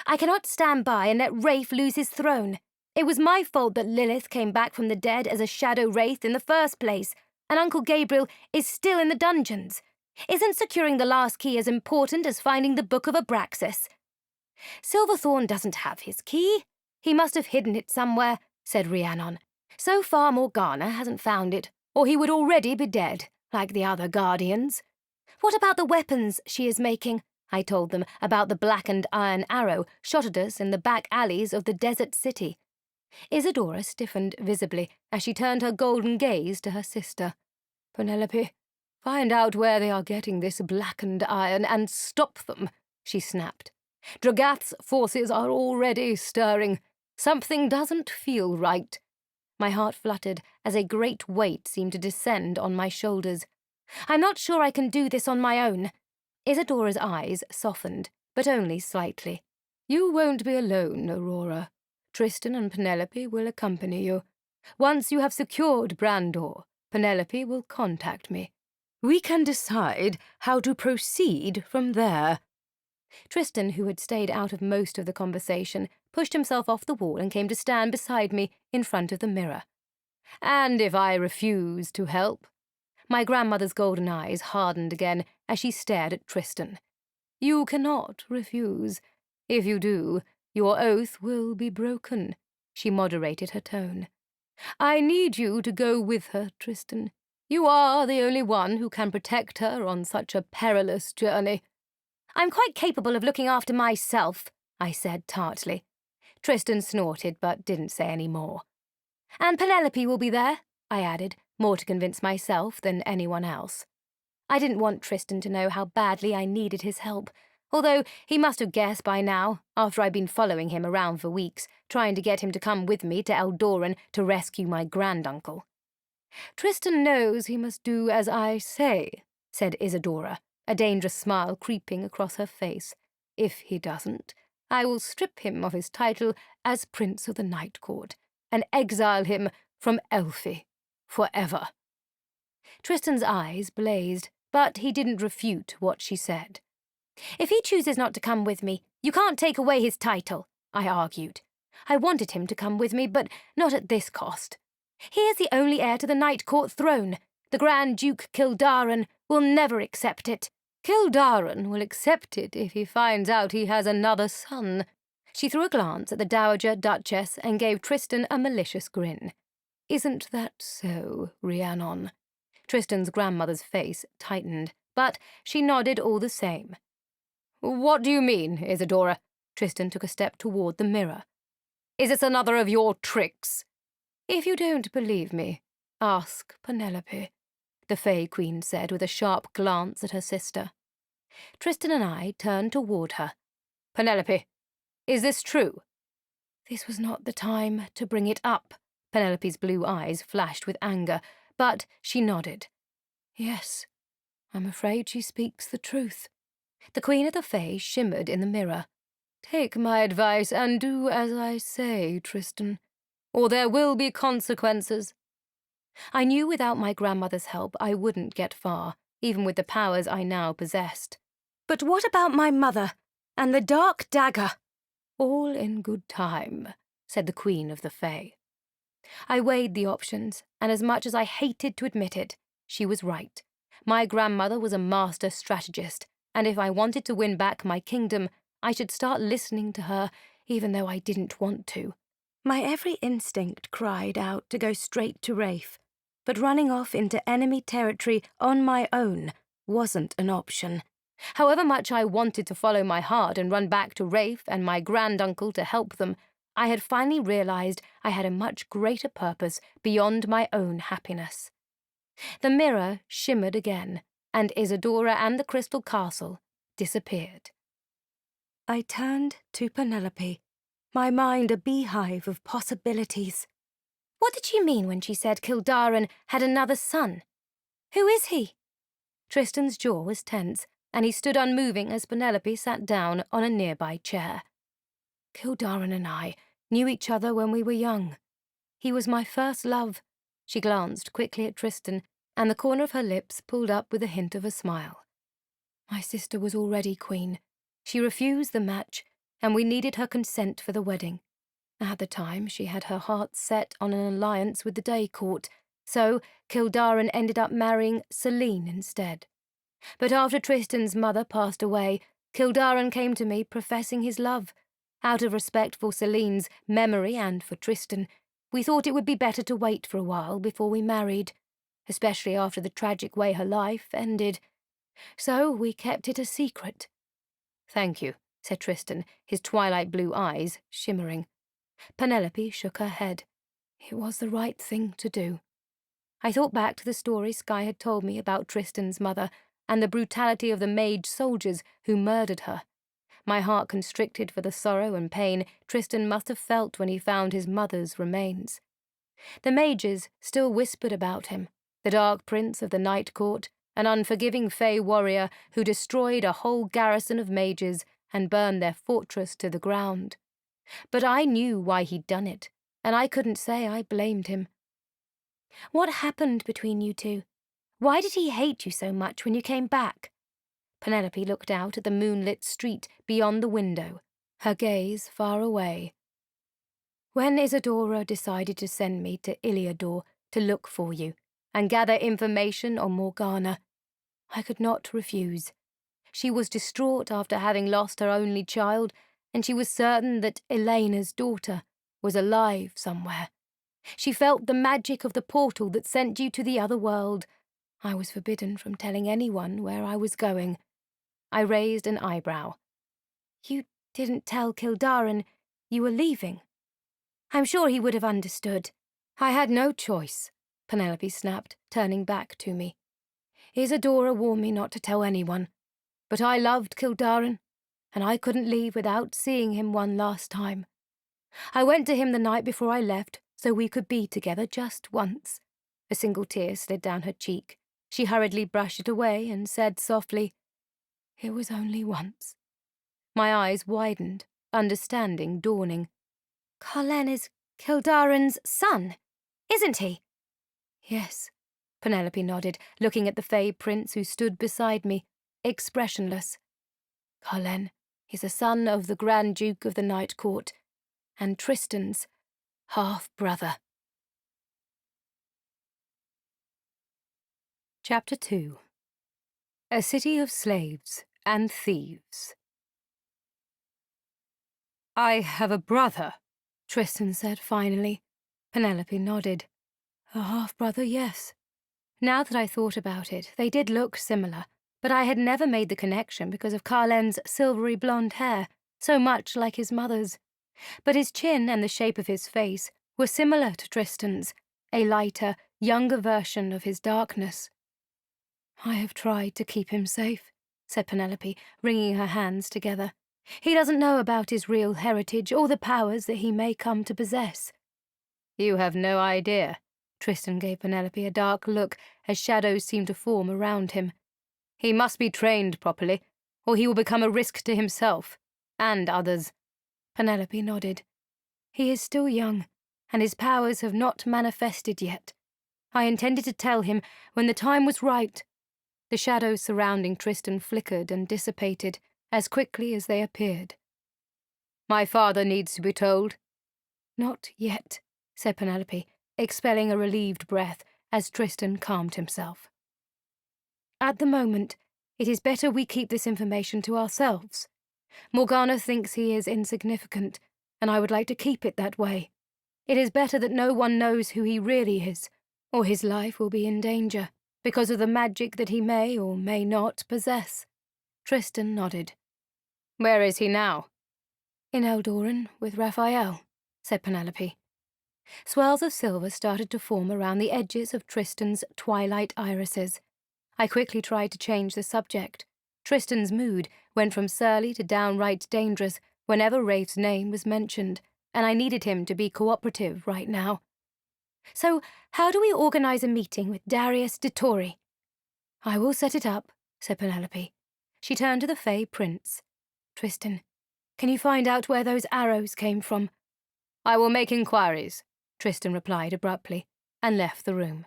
"I cannot stand by and let Rafe lose his throne. It was my fault that Lilith came back from the dead as a shadow wraith in the first place, and Uncle Gabriel is still in the dungeons. Isn't securing the last key as important as finding the Book of Abraxas? Silverthorn doesn't have his key. He must have hidden it somewhere, said Rhiannon. So far Morgana hasn't found it, or he would already be dead, like the other guardians. What about the weapons she is making? I told them about the blackened iron arrow shot at us in the back alleys of the desert city. Isadora stiffened visibly as she turned her golden gaze to her sister. Penelope, find out where they are getting this blackened iron and stop them, she snapped. Dragath's forces are already stirring. Something doesn't feel right. My heart fluttered as a great weight seemed to descend on my shoulders. I'm not sure I can do this on my own. Isadora's eyes softened, but only slightly. You won't be alone, Aurora. Tristan and Penelope will accompany you. Once you have secured Brandor, Penelope will contact me. We can decide how to proceed from there. Tristan, who had stayed out of most of the conversation, pushed himself off the wall and came to stand beside me in front of the mirror. And if I refuse to help? My grandmother's golden eyes hardened again as she stared at Tristan. You cannot refuse. If you do, your oath will be broken. She moderated her tone. I need you to go with her, Tristan. You are the only one who can protect her on such a perilous journey. I'm quite capable of looking after myself, I said tartly. Tristan snorted but didn't say any more. And Penelope will be there, I added, more to convince myself than anyone else. I didn't want Tristan to know how badly I needed his help, although he must have guessed by now, after I'd been following him around for weeks, trying to get him to come with me to Eldoren to rescue my granduncle. Tristan knows he must do as I say, said Isadora, a dangerous smile creeping across her face. If he doesn't, I will strip him of his title as Prince of the Night Court and exile him from Elfie forever. Tristan's eyes blazed, but he didn't refute what she said. If he chooses not to come with me, you can't take away his title, I argued. I wanted him to come with me, but not at this cost. He is the only heir to the Night Court throne. The Grand Duke Kildaran will never accept it. Kildaran will accept it if he finds out he has another son. She threw a glance at the Dowager Duchess and gave Tristan a malicious grin. Isn't that so, Rhiannon? Tristan's grandmother's face tightened, but she nodded all the same. What do you mean, Isadora? Tristan took a step toward the mirror. Is this another of your tricks? If you don't believe me, ask Penelope, the Fey Queen said with a sharp glance at her sister. Tristan and I turned toward her. Penelope, is this true? This was not the time to bring it up. Penelope's blue eyes flashed with anger, but she nodded. Yes, I'm afraid she speaks the truth. The Queen of the Fae shimmered in the mirror. Take my advice and do as I say, Tristan, or there will be consequences. I knew without my grandmother's help I wouldn't get far, even with the powers I now possessed. But what about my mother and the dark dagger? All in good time, said the Queen of the Fae. I weighed the options, and as much as I hated to admit it, she was right. My grandmother was a master strategist, and if I wanted to win back my kingdom, I should start listening to her, even though I didn't want to. My every instinct cried out to go straight to Rafe, but running off into enemy territory on my own wasn't an option. However much I wanted to follow my heart and run back to Rafe and my granduncle to help them, I had finally realized I had a much greater purpose beyond my own happiness. The mirror shimmered again, and Isadora and the Crystal Castle disappeared. I turned to Penelope, my mind a beehive of possibilities. What did she mean when she said Kildaran had another son? Who is he? Tristan's jaw was tense, and he stood unmoving as Penelope sat down on a nearby chair. Kildaran and I knew each other when we were young. He was my first love. She glanced quickly at Tristan, and the corner of her lips pulled up with a hint of a smile. My sister was already queen. She refused the match, and we needed her consent for the wedding. At the time, she had her heart set on an alliance with the Day Court, so Kildaran ended up marrying Selene instead. But after Tristan's mother passed away, Kildaran came to me professing his love. Out of respect for Celine's memory and for Tristan, we thought it would be better to wait for a while before we married, especially after the tragic way her life ended. So we kept it a secret." "Thank you," said Tristan, his twilight blue eyes shimmering. Penelope shook her head. "It was the right thing to do." I thought back to the story Skye had told me about Tristan's mother and the brutality of the mage soldiers who murdered her. My heart constricted for the sorrow and pain Tristan must have felt when he found his mother's remains. The mages still whispered about him, the Dark Prince of the Night Court, an unforgiving Fey warrior who destroyed a whole garrison of mages and burned their fortress to the ground. But I knew why he'd done it, and I couldn't say I blamed him. "What happened between you two? Why did he hate you so much when you came back?" Penelope looked out at the moonlit street beyond the window, her gaze far away. "When Isadora decided to send me to Illiador to look for you and gather information on Morgana, I could not refuse. She was distraught after having lost her only child, and she was certain that Elena's daughter was alive somewhere. She felt the magic of the portal that sent you to the other world. I was forbidden from telling anyone where I was going." I raised an eyebrow. "You didn't tell Kildaran you were leaving? I'm sure he would have understood." "I had no choice," Penelope snapped, turning back to me. "Isadora warned me not to tell anyone, but I loved Kildaran, and I couldn't leave without seeing him one last time. I went to him the night before I left so we could be together just once." A single tear slid down her cheek. She hurriedly brushed it away and said softly, "It was only once." My eyes widened, understanding dawning. "Carlen is Kildaran's son, isn't he?" "Yes," Penelope nodded, looking at the Fey prince who stood beside me, expressionless. "Carlen is a son of the Grand Duke of the Night Court, and Tristan's half-brother." Chapter 2. A City of Slaves and Thieves. "I have a brother," Tristan said finally. Penelope nodded. "A half-brother, yes." Now that I thought about it, they did look similar, but I had never made the connection because of Carlen's silvery blonde hair, so much like his mother's. But his chin and the shape of his face were similar to Tristan's, a lighter, younger version of his darkness. "I have tried to keep him safe," said Penelope, wringing her hands together. "He doesn't know about his real heritage or the powers that he may come to possess." "You have no idea." Tristan gave Penelope a dark look as shadows seemed to form around him. "He must be trained properly, or he will become a risk to himself and others." Penelope nodded. "He is still young, and his powers have not manifested yet. I intended to tell him when the time was right." The shadows surrounding Tristan flickered and dissipated as quickly as they appeared. "My father needs to be told." "Not yet," said Penelope, expelling a relieved breath as Tristan calmed himself. "At the moment, it is better we keep this information to ourselves. Morgana thinks he is insignificant, and I would like to keep it that way. It is better that no one knows who he really is, or his life will be in danger because of the magic that he may or may not possess." Tristan nodded. "Where is he now?" "In Eldoren with Raphael," said Penelope. Swirls of silver started to form around the edges of Tristan's twilight irises. I quickly tried to change the subject. Tristan's mood went from surly to downright dangerous whenever Rafe's name was mentioned, and I needed him to be cooperative right now. "So, how do we organize a meeting with Darius de Tori?" "I will set it up," said Penelope. She turned to the Fey Prince. "Tristan, can you find out where those arrows came from?" "I will make inquiries," Tristan replied abruptly, and left the room.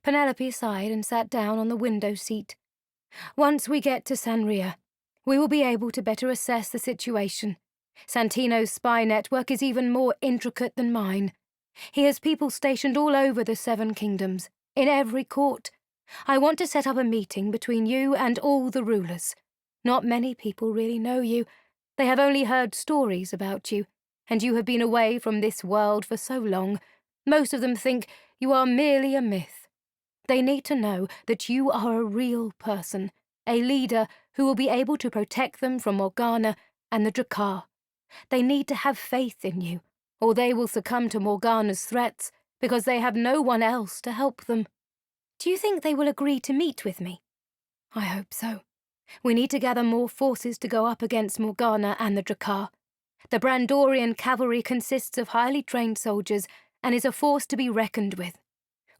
Penelope sighed and sat down on the window seat. "Once we get to Sanria, we will be able to better assess the situation. Santino's spy network is even more intricate than mine. He has people stationed all over the Seven Kingdoms, in every court. I want to set up a meeting between you and all the rulers. Not many people really know you. They have only heard stories about you, and you have been away from this world for so long. Most of them think you are merely a myth. They need to know that you are a real person, a leader who will be able to protect them from Morgana and the Drakkar. They need to have faith in you, or they will succumb to Morgana's threats because they have no one else to help them. Do you think they will agree to meet with me? I hope so. We need to gather more forces to go up against Morgana and the Drakkar. The Brandorian cavalry consists of highly trained soldiers and is a force to be reckoned with.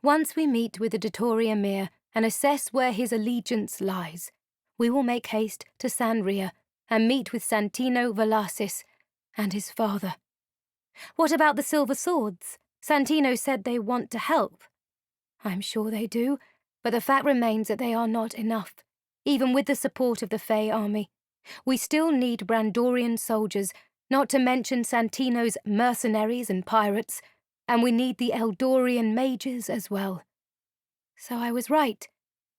Once we meet with the Dottori Emir and assess where his allegiance lies, we will make haste to Sanria and meet with Santino Valasis and his father. What about the Silver Swords? Santino said they want to help. I'm sure they do, but the fact remains that they are not enough, even with the support of the Fey army. We still need Brandorian soldiers, not to mention Santino's mercenaries and pirates, and we need the Eldorian mages as well. So I was right.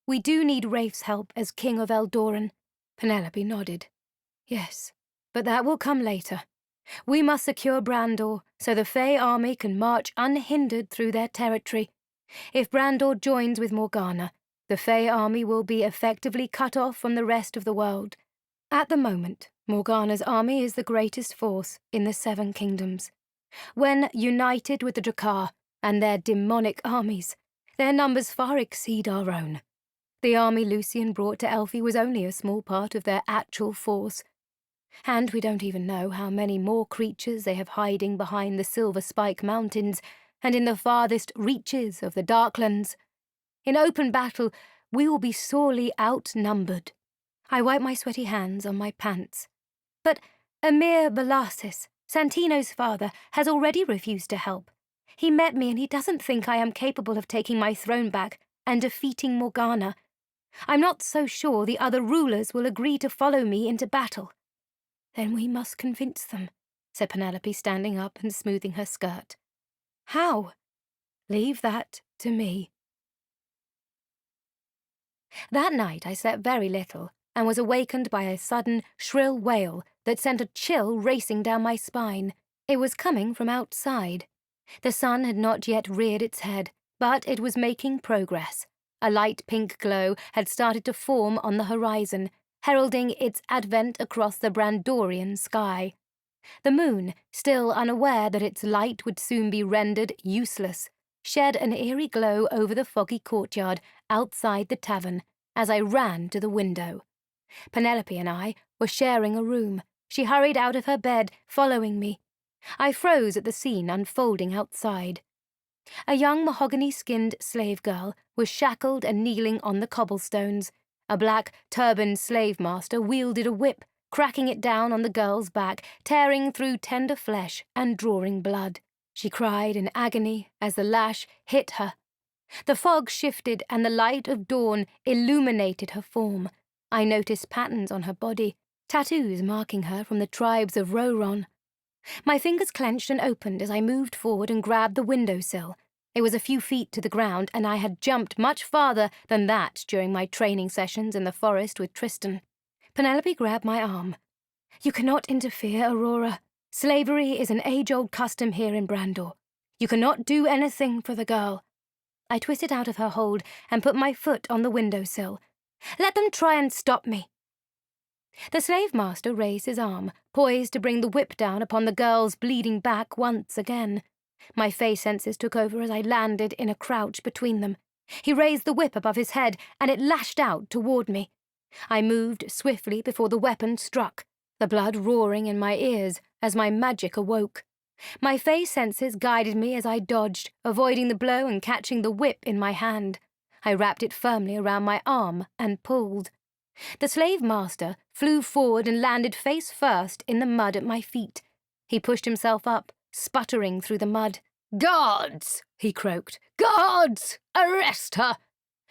We do need Rafe's help as King of Eldoren. Penelope nodded. Yes, but that will come later. We must secure Brandor so the Fey army can march unhindered through their territory. If Brandor joins with Morgana, the Fey army will be effectively cut off from the rest of the world. At the moment, Morgana's army is the greatest force in the Seven Kingdoms. When united with the Drakkar and their demonic armies, their numbers far exceed our own. The army Lucian brought to Elfie was only a small part of their actual force. And we don't even know how many more creatures they have hiding behind the Silver Spike Mountains and in the farthest reaches of the Darklands. In open battle, we will be sorely outnumbered. I wipe my sweaty hands on my pants. But Emir Balasis, Santino's father, has already refused to help. He met me and he doesn't think I am capable of taking my throne back and defeating Morgana. I'm not so sure the other rulers will agree to follow me into battle. Then we must convince them, said Penelope, standing up and smoothing her skirt. How? Leave that to me. That night I slept very little and was awakened by a sudden, shrill wail that sent a chill racing down my spine. It was coming from outside. The sun had not yet reared its head, but it was making progress. A light pink glow had started to form on the horizon, heralding its advent across the Brandorian sky. The moon, still unaware that its light would soon be rendered useless, shed an eerie glow over the foggy courtyard outside the tavern as I ran to the window. Penelope and I were sharing a room. She hurried out of her bed, following me. I froze at the scene unfolding outside. A young mahogany-skinned slave girl was shackled and kneeling on the cobblestones. A black, turbaned slave master wielded a whip, cracking it down on the girl's back, tearing through tender flesh and drawing blood. She cried in agony as the lash hit her. The fog shifted and the light of dawn illuminated her form. I noticed patterns on her body, tattoos marking her from the tribes of Roron. My fingers clenched and opened as I moved forward and grabbed the windowsill. It was a few feet to the ground, and I had jumped much farther than that during my training sessions in the forest with Tristan. Penelope grabbed my arm. You cannot interfere, Aurora. Slavery is an age-old custom here in Brandor. You cannot do anything for the girl. I twisted out of her hold and put my foot on the windowsill. Let them try and stop me. The slave master raised his arm, poised to bring the whip down upon the girl's bleeding back once again. My Fey senses took over as I landed in a crouch between them. He raised the whip above his head, and it lashed out toward me. I moved swiftly before the weapon struck, the blood roaring in my ears as my magic awoke. My Fey senses guided me as I dodged, avoiding the blow and catching the whip in my hand. I wrapped it firmly around my arm and pulled. The slave master flew forward and landed face first in the mud at my feet. He pushed himself up, sputtering through the mud. "Guards!" he croaked. "Guards! Arrest her!"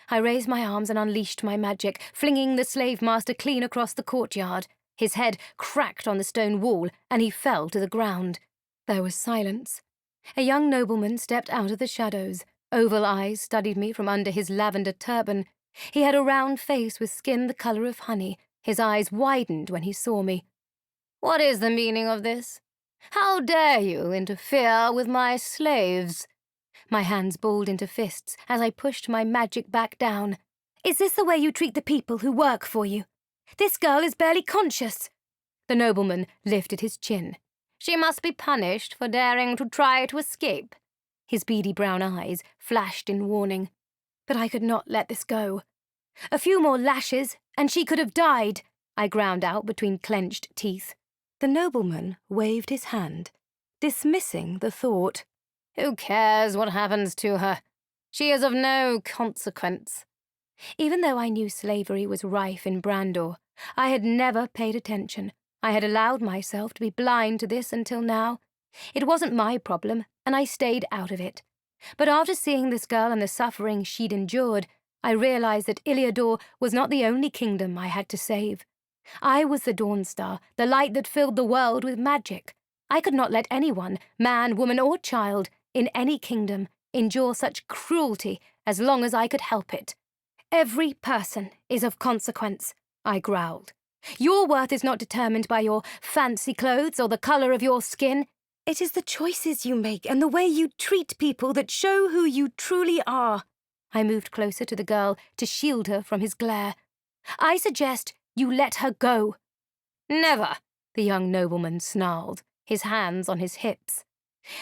I raised my arms and unleashed my magic, flinging the slave master clean across the courtyard. His head cracked on the stone wall, and he fell to the ground. There was silence. A young nobleman stepped out of the shadows. Oval eyes studied me from under his lavender turban. He had a round face with skin the colour of honey, His eyes widened when he saw me. "What is the meaning of this? How dare you interfere with my slaves?" My hands balled into fists as I pushed my magic back down. "Is this the way you treat the people who work for you? This girl is barely conscious." The nobleman lifted his chin. "She must be punished for daring to try to escape." His beady brown eyes flashed in warning. But I could not let this go. "A few more lashes, and she could have died," I ground out between clenched teeth. The nobleman waved his hand, dismissing the thought. "Who cares what happens to her? She is of no consequence." Even though I knew slavery was rife in Brandor, I had never paid attention. I had allowed myself to be blind to this until now. It wasn't my problem, and I stayed out of it. But after seeing this girl and the suffering she'd endured, I realized that Illiador was not the only kingdom I had to save. I was the Dawnstar, the light that filled the world with magic. I could not let anyone, man, woman, or child, in any kingdom, endure such cruelty as long as I could help it. "Every person is of consequence," I growled. "Your worth is not determined by your fancy clothes or the color of your skin. It is the choices you make and the way you treat people that show who you truly are." I moved closer to the girl to shield her from his glare. "I suggest you let her go." "Never," the young nobleman snarled, his hands on his hips.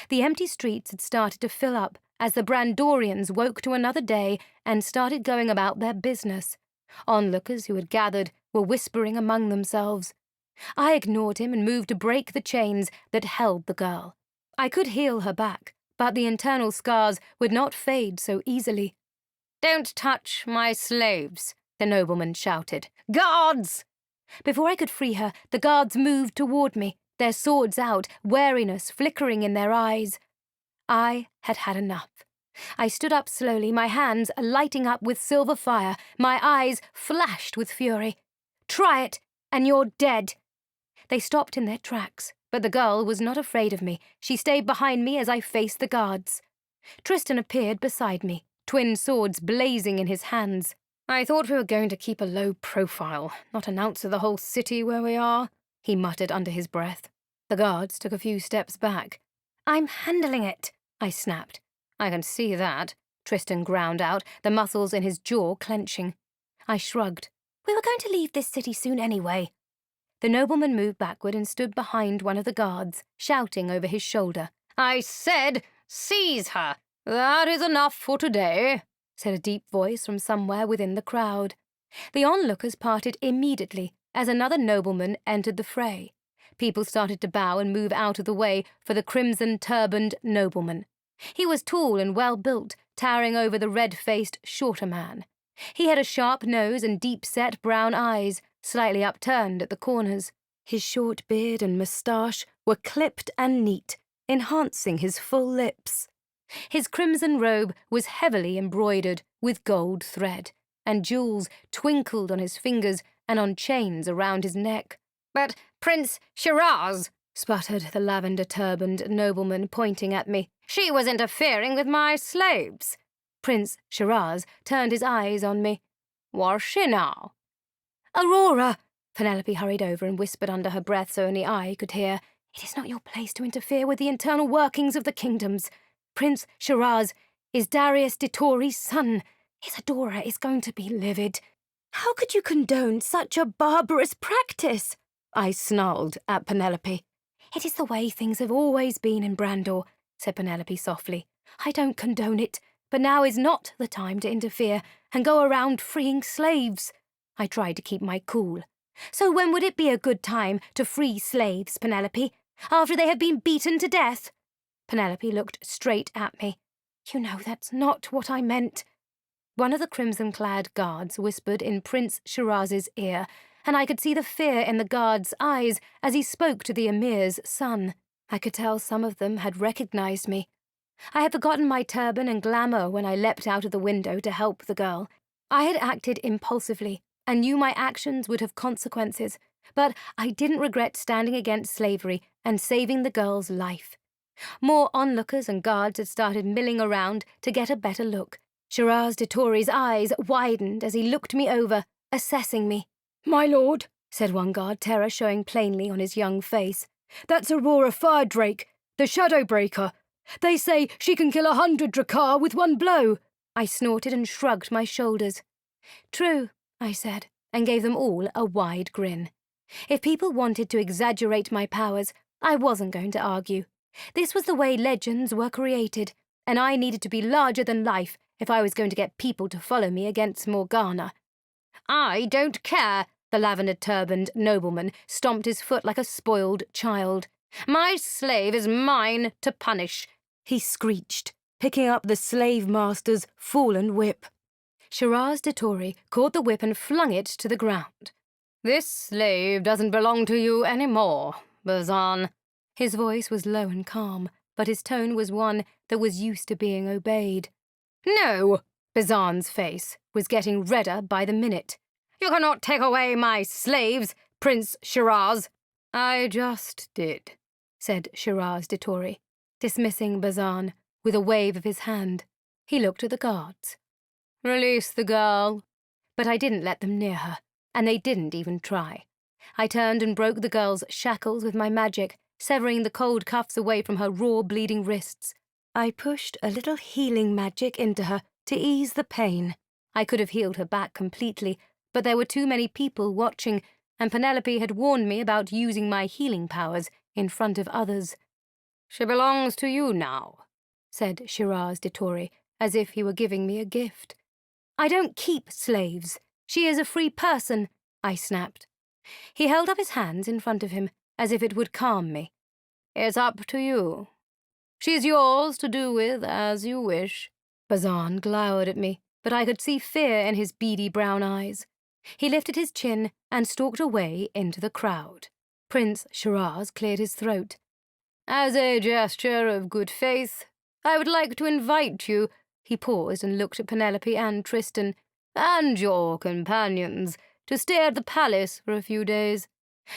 The empty streets had started to fill up as the Brandorians woke to another day and started going about their business. Onlookers who had gathered were whispering among themselves. I ignored him and moved to break the chains that held the girl. I could heal her back, but the internal scars would not fade so easily. "Don't touch my slaves," the nobleman shouted. "Guards!" Before I could free her, the guards moved toward me, their swords out, wariness flickering in their eyes. I had had enough. I stood up slowly, my hands lighting up with silver fire, my eyes flashed with fury. "Try it, and you're dead." They stopped in their tracks, but the girl was not afraid of me. She stayed behind me as I faced the guards. Tristan appeared beside me, twin swords blazing in his hands. "I thought we were going to keep a low profile, not announce to the whole city where we are," he muttered under his breath. The guards took a few steps back. "I'm handling it," I snapped. "I can see that," Tristan ground out, the muscles in his jaw clenching. I shrugged. "We were going to leave this city soon anyway." The nobleman moved backward and stood behind one of the guards, shouting over his shoulder. "I said, seize her! That is enough for today," said a deep voice from somewhere within the crowd. The onlookers parted immediately as another nobleman entered the fray. People started to bow and move out of the way for the crimson-turbaned nobleman. He was tall and well-built, towering over the red-faced, shorter man. He had a sharp nose and deep-set brown eyes, slightly upturned at the corners. His short beard and moustache were clipped and neat, enhancing his full lips. His crimson robe was heavily embroidered with gold thread, and jewels twinkled on his fingers and on chains around his neck. "But Prince Shiraz," sputtered the lavender-turbaned nobleman, pointing at me. "She was interfering with my slaves." Prince Shiraz turned his eyes on me. "Was she now?" "Aurora!" Penelope hurried over and whispered under her breath so only I could hear. "It is not your place to interfere with the internal workings of the kingdoms. Prince Shiraz is Darius de Tori's son. His adorer is going to be livid. How could you condone such a barbarous practice?" I snarled at Penelope. "It is the way things have always been in Brandor," said Penelope softly. "I don't condone it, but now is not the time to interfere and go around freeing slaves." I tried to keep my cool. "So when would it be a good time to free slaves, Penelope? After they have been beaten to death?" Penelope looked straight at me. "You know that's not what I meant." One of the crimson-clad guards whispered in Prince Shiraz's ear, and I could see the fear in the guard's eyes as he spoke to the emir's son. I could tell some of them had recognized me. I had forgotten my turban and glamour when I leapt out of the window to help the girl. I had acted impulsively and knew my actions would have consequences, but I didn't regret standing against slavery and saving the girl's life. More onlookers and guards had started milling around to get a better look. Shiraz de Tori's eyes widened as he looked me over, assessing me. "My lord," said one guard, terror showing plainly on his young face. "That's Aurora Firedrake, the Shadowbreaker. They say she can kill 100 Drakkar with one blow." I snorted and shrugged my shoulders. "True," I said, and gave them all a wide grin. If people wanted to exaggerate my powers, I wasn't going to argue. This was the way legends were created, and I needed to be larger than life if I was going to get people to follow me against Morgana. "I don't care," the lavender-turbaned nobleman stomped his foot like a spoiled child. "My slave is mine to punish," he screeched, picking up the slave master's fallen whip. Shiraz Dittori caught the whip and flung it to the ground. "This slave doesn't belong to you anymore, Bazan." His voice was low and calm, but his tone was one that was used to being obeyed. "No!" Bazan's face was getting redder by the minute. "You cannot take away my slaves, Prince Shiraz." "I just did," said Shiraz Dittori, dismissing Bazan with a wave of his hand. He looked at the guards. "Release the girl." But I didn't let them near her, and they didn't even try. I turned and broke the girl's shackles with my magic, severing the cold cuffs away from her raw, bleeding wrists. I pushed a little healing magic into her to ease the pain. I could have healed her back completely, but there were too many people watching, and Penelope had warned me about using my healing powers in front of others. "She belongs to you now," said Shiraz Dittori, as if he were giving me a gift. "I don't keep slaves. She is a free person," I snapped. He held up his hands in front of him, as if it would calm me. "It's up to you. She's yours to do with as you wish." Bazan glowered at me, but I could see fear in his beady brown eyes. He lifted his chin and stalked away into the crowd. Prince Shiraz cleared his throat. "As a gesture of good faith, I would like to invite you—" He paused and looked at Penelope and Tristan. "And your companions to stay at the palace for a few days.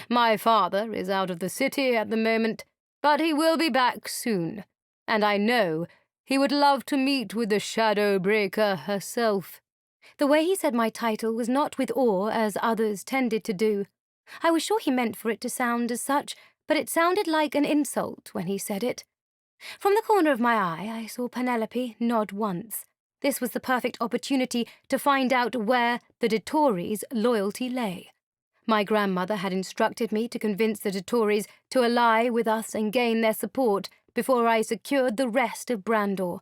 My father is out of the city at the moment, but he will be back soon, and I know he would love to meet with the Shadowbreaker herself." The way he said my title was not with awe as others tended to do. I was sure he meant for it to sound as such, but it sounded like an insult when he said it. From the corner of my eye, I saw Penelope nod once. This was the perfect opportunity to find out where the Dittori's loyalty lay. My grandmother had instructed me to convince the Dittoris to ally with us and gain their support before I secured the rest of Brandor.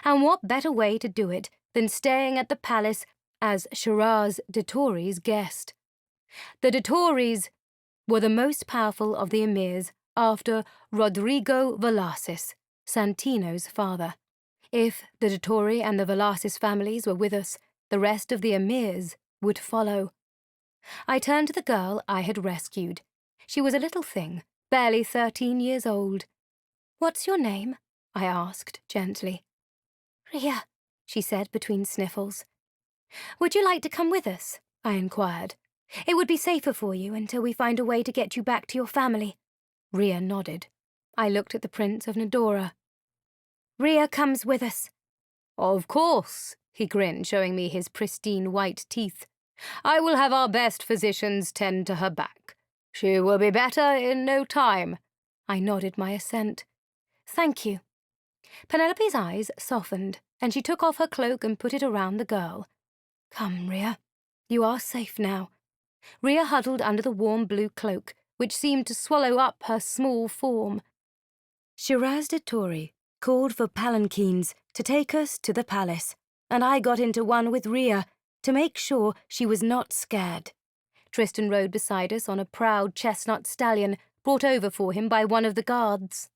And what better way to do it than staying at the palace as Shiraz Dittori's guest? The Dittoris were the most powerful of the emirs after Rodrigo Velasquez, Santino's father. If the Dittori and the Velasquez families were with us, the rest of the emirs would follow. I turned to the girl I had rescued. She was a little thing, barely 13 years old. "What's your name?" I asked gently. "Ria," she said between sniffles. "Would you like to come with us?" I inquired. "It would be safer for you until we find a way to get you back to your family." Ria nodded. I looked at the Prince of Nedora. "Ria comes with us." "Of course," he grinned, showing me his pristine white teeth. "I will have our best physicians tend to her back. She will be better in no time." I nodded my assent. "Thank you." Penelope's eyes softened, and she took off her cloak and put it around the girl. "Come, Ria. You are safe now." Ria huddled under the warm blue cloak, which seemed to swallow up her small form. Shiraz Dittori called for palanquins to take us to the palace, and I got into one with Ria to make sure she was not scared. Tristan rode beside us on a proud chestnut stallion brought over for him by one of the guards.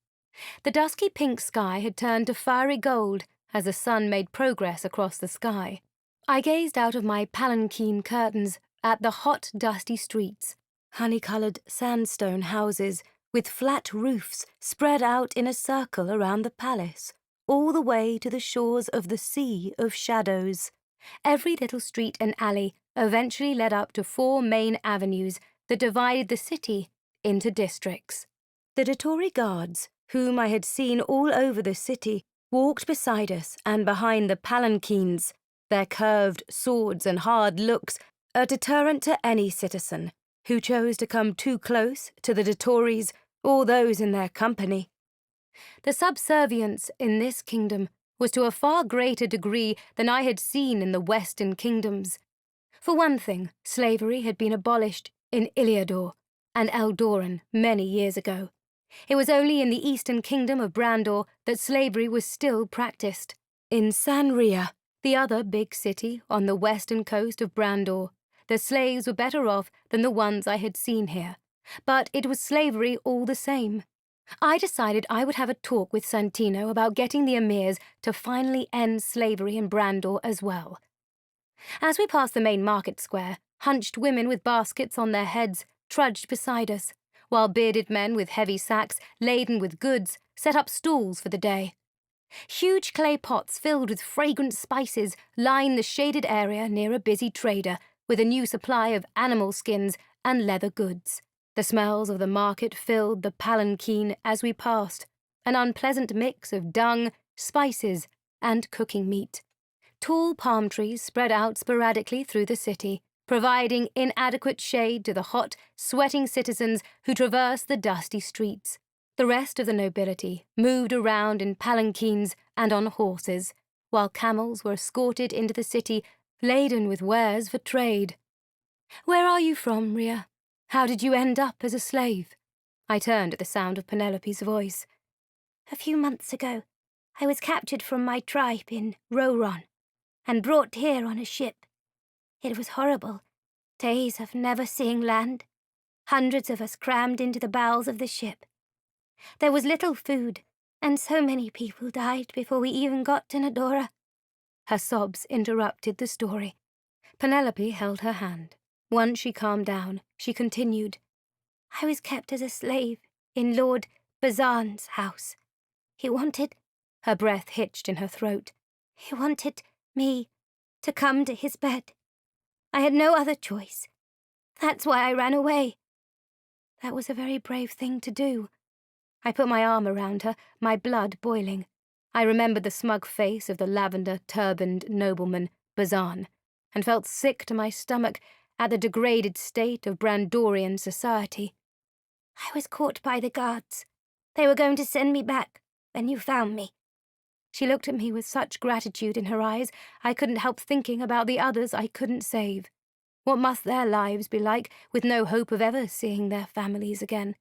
The dusky pink sky had turned to fiery gold as the sun made progress across the sky. I gazed out of my palanquin curtains at the hot, dusty streets, honey-coloured sandstone houses with flat roofs spread out in a circle around the palace, all the way to the shores of the Sea of Shadows. Every little street and alley eventually led up to 4 main avenues that divided the city into districts. The Dittori guards, whom I had seen all over the city, walked beside us and behind the palanquins, their curved swords and hard looks a deterrent to any citizen who chose to come too close to the Ditories or those in their company. The subservience in this kingdom was to a far greater degree than I had seen in the Western kingdoms. For one thing, slavery had been abolished in Illiador and Eldoren many years ago. It was only in the eastern kingdom of Brandor that slavery was still practiced. In Sanria, the other big city on the western coast of Brandor, the slaves were better off than the ones I had seen here, but it was slavery all the same. I decided I would have a talk with Santino about getting the emirs to finally end slavery in Brandor as well. As we passed the main market square, hunched women with baskets on their heads trudged beside us, while bearded men with heavy sacks laden with goods set up stalls for the day. Huge clay pots filled with fragrant spices line the shaded area near a busy trader with a new supply of animal skins and leather goods. The smells of the market filled the palanquin as we passed, an unpleasant mix of dung, spices, and cooking meat. Tall palm trees spread out sporadically through the city, providing inadequate shade to the hot, sweating citizens who traversed the dusty streets. The rest of the nobility moved around in palanquins and on horses, while camels were escorted into the city laden with wares for trade. "Where are you from, Rhea? How did you end up as a slave?" I turned at the sound of Penelope's voice. "A few months ago, I was captured from my tribe in Roron and brought here on a ship. It was horrible. Days of never seeing land. Hundreds of us crammed into the bowels of the ship. There was little food, and so many people died before we even got to Nadora." Her sobs interrupted the story. Penelope held her hand. Once she calmed down, she continued. "I was kept as a slave in Lord Bazan's house. He wanted—" Her breath hitched in her throat. "He wanted me to come to his bed. I had no other choice. That's why I ran away." That was a very brave thing to do. I put my arm around her, my blood boiling. I remembered the smug face of the lavender-turbaned nobleman, Bazan, and felt sick to my stomach at the degraded state of Brandorian society. "I was caught by the guards. They were going to send me back when you found me." She looked at me with such gratitude in her eyes, I couldn't help thinking about the others I couldn't save. What must their lives be like, with no hope of ever seeing their families again?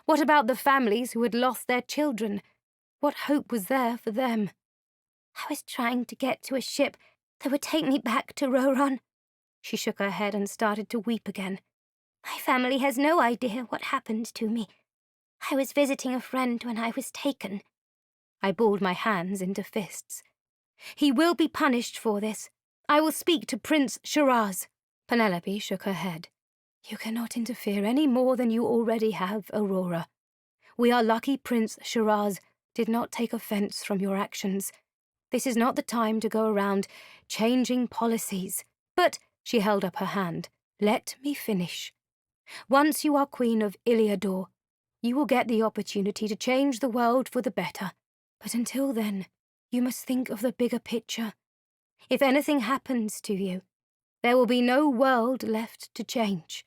What about the families who had lost their children? What hope was there for them? "I was trying to get to a ship that would take me back to Roron." She shook her head and started to weep again. "My family has no idea what happened to me. I was visiting a friend when I was taken." I balled my hands into fists. "He will be punished for this. I will speak to Prince Shiraz." Penelope shook her head. "You cannot interfere any more than you already have, Aurora. We are lucky Prince Shiraz did not take offense from your actions. This is not the time to go around changing policies." "But," she held up her hand, "let me finish. Once you are Queen of Illiador, you will get the opportunity to change the world for the better. But until then, you must think of the bigger picture. If anything happens to you, there will be no world left to change."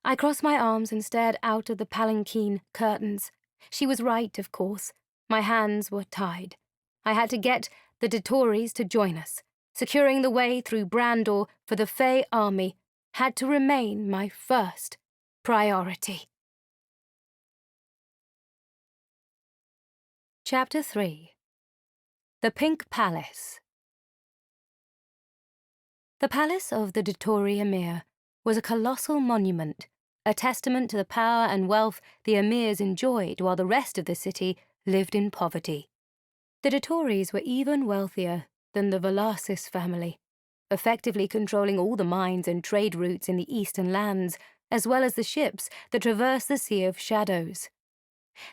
I crossed my arms and stared out of the palanquin curtains. She was right, of course. My hands were tied. I had to get the Ditories to join us. Securing the way through Brandor for the Fey army had to remain my first priority. Chapter 3. The Pink Palace. The palace of the Ditori Emir was a colossal monument, a testament to the power and wealth the emirs enjoyed while the rest of the city lived in poverty. The Ditories were even wealthier than the Valasis family, effectively controlling all the mines and trade routes in the eastern lands, as well as the ships that traversed the Sea of Shadows.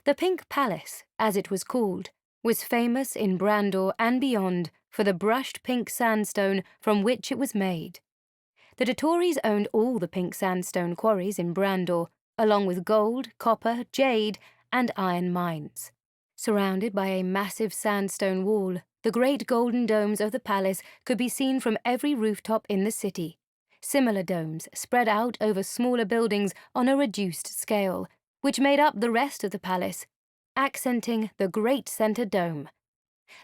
The Pink Palace, as it was called, was famous in Brandor and beyond for the brushed pink sandstone from which it was made. The Ditories owned all the pink sandstone quarries in Brandor, along with gold, copper, jade, and iron mines. Surrounded by a massive sandstone wall, the great golden domes of the palace could be seen from every rooftop in the city, similar domes spread out over smaller buildings on a reduced scale, which made up the rest of the palace, accenting the great center dome.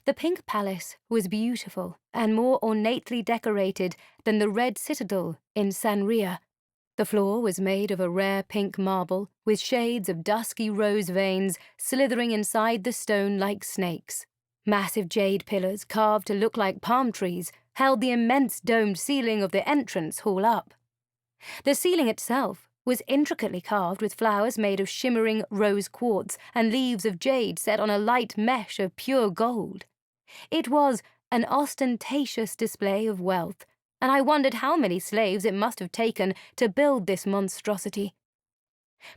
The pink palace was beautiful and more ornately decorated than the red citadel in Sanria. The floor was made of a rare pink marble with shades of dusky rose veins slithering inside the stone like snakes. Massive jade pillars carved to look like palm trees held the immense domed ceiling of the entrance hall up. The ceiling itself was intricately carved with flowers made of shimmering rose quartz and leaves of jade set on a light mesh of pure gold. It was an ostentatious display of wealth, and I wondered how many slaves it must have taken to build this monstrosity.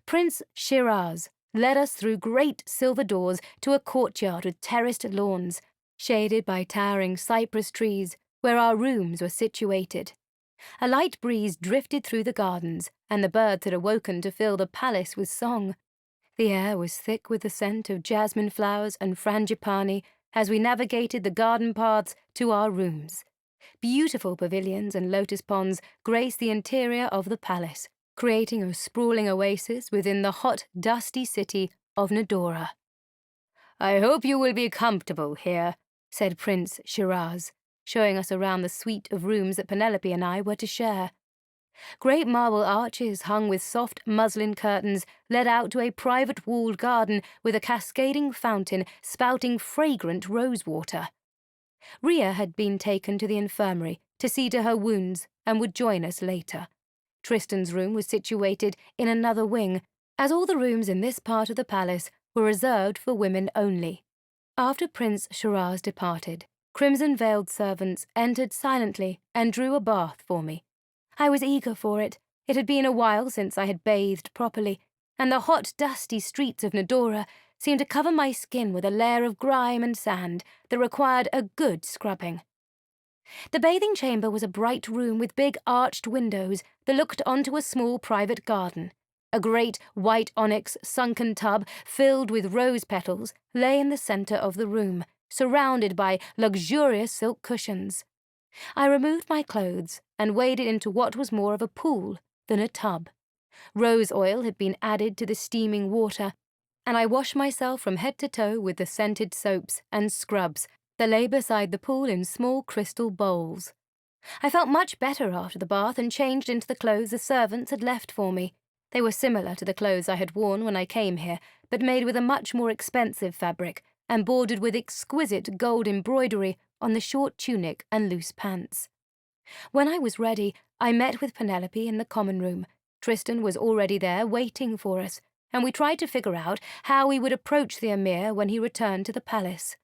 Prince Shiraz led us through great silver doors to a courtyard with terraced lawns, shaded by towering cypress trees, where our rooms were situated. A light breeze drifted through the gardens, and the birds had awoken to fill the palace with song. The air was thick with the scent of jasmine flowers and frangipani as we navigated the garden paths to our rooms. Beautiful pavilions and lotus ponds graced the interior of the palace, creating a sprawling oasis within the hot, dusty city of Nedora. "I hope you will be comfortable here," said Prince Shiraz, showing us around the suite of rooms that Penelope and I were to share. Great marble arches hung with soft muslin curtains led out to a private walled garden with a cascading fountain spouting fragrant rosewater. Rhea had been taken to the infirmary to see to her wounds and would join us later. Tristan's room was situated in another wing, as all the rooms in this part of the palace were reserved for women only. After Prince Shiraz departed, crimson-veiled servants entered silently and drew a bath for me. I was eager for it. It had been a while since I had bathed properly, and the hot, dusty streets of Nedora seemed to cover my skin with a layer of grime and sand that required a good scrubbing. The bathing chamber was a bright room with big arched windows that looked onto a small private garden. A great white onyx sunken tub filled with rose petals lay in the center of the room, surrounded by luxurious silk cushions. I removed my clothes and waded into what was more of a pool than a tub. Rose oil had been added to the steaming water, and I washed myself from head to toe with the scented soaps and scrubs that lay beside the pool in small crystal bowls. I felt much better after the bath and changed into the clothes the servants had left for me. They were similar to the clothes I had worn when I came here, but made with a much more expensive fabric and bordered with exquisite gold embroidery on the short tunic and loose pants. When I was ready, I met with Penelope in the common room. Tristan was already there waiting for us, and we tried to figure out how we would approach the Emir when he returned to the palace.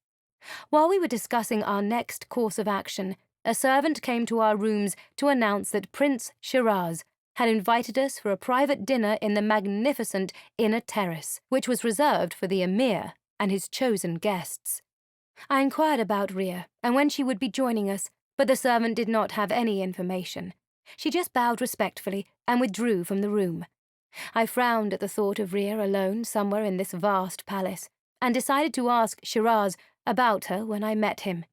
While we were discussing our next course of action, a servant came to our rooms to announce that Prince Shiraz had invited us for a private dinner in the magnificent inner terrace, which was reserved for the Emir and his chosen guests. I inquired about Rhea and when she would be joining us, but the servant did not have any information. She just bowed respectfully and withdrew from the room. I frowned at the thought of Rhea alone somewhere in this vast palace, and decided to ask Shiraz about her when I met him.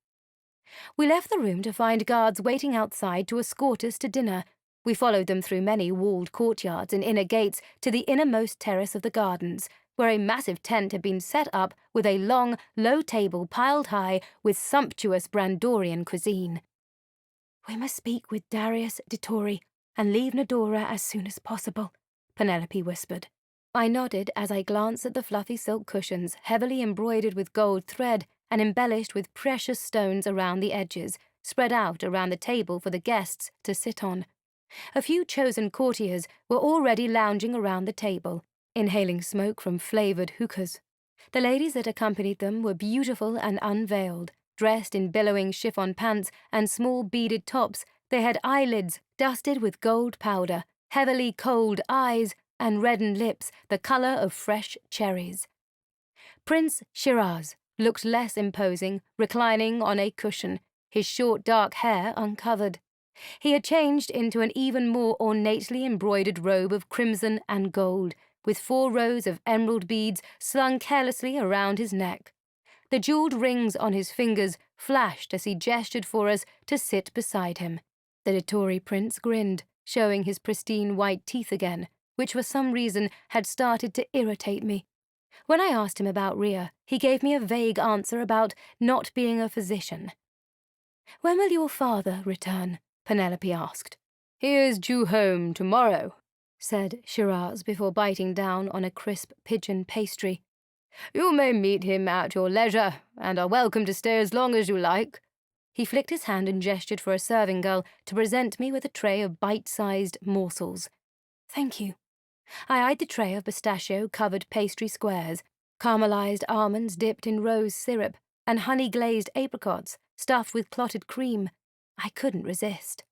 We left the room to find guards waiting outside to escort us to dinner. We followed them through many walled courtyards and inner gates to the innermost terrace of the gardens, where a massive tent had been set up with a long, low table piled high with sumptuous Brandorian cuisine. "We must speak with Darius de Tori and leave Nedora as soon as possible," Penelope whispered. I nodded as I glanced at the fluffy silk cushions, heavily embroidered with gold thread and embellished with precious stones around the edges, spread out around the table for the guests to sit on. A few chosen courtiers were already lounging around the table, inhaling smoke from flavoured hookahs. The ladies that accompanied them were beautiful and unveiled. Dressed in billowing chiffon pants and small beaded tops, they had eyelids dusted with gold powder, heavily cold eyes, and reddened lips the colour of fresh cherries. Prince Shiraz looked less imposing, reclining on a cushion, his short dark hair uncovered. He had changed into an even more ornately embroidered robe of crimson and gold, with 4 rows of emerald beads slung carelessly around his neck. The jewelled rings on his fingers flashed as he gestured for us to sit beside him. The Dettori prince grinned, showing his pristine white teeth again, which for some reason had started to irritate me. When I asked him about Rhea, he gave me a vague answer about not being a physician. "When will your father return?" Penelope asked. "He is due home tomorrow," said Shiraz before biting down on a crisp pigeon pastry. "You may meet him at your leisure, and are welcome to stay as long as you like." He flicked his hand and gestured for a serving girl to present me with a tray of bite-sized morsels. "Thank you." I eyed the tray of pistachio-covered pastry squares, caramelized almonds dipped in rose syrup, and honey-glazed apricots stuffed with clotted cream. I couldn't resist.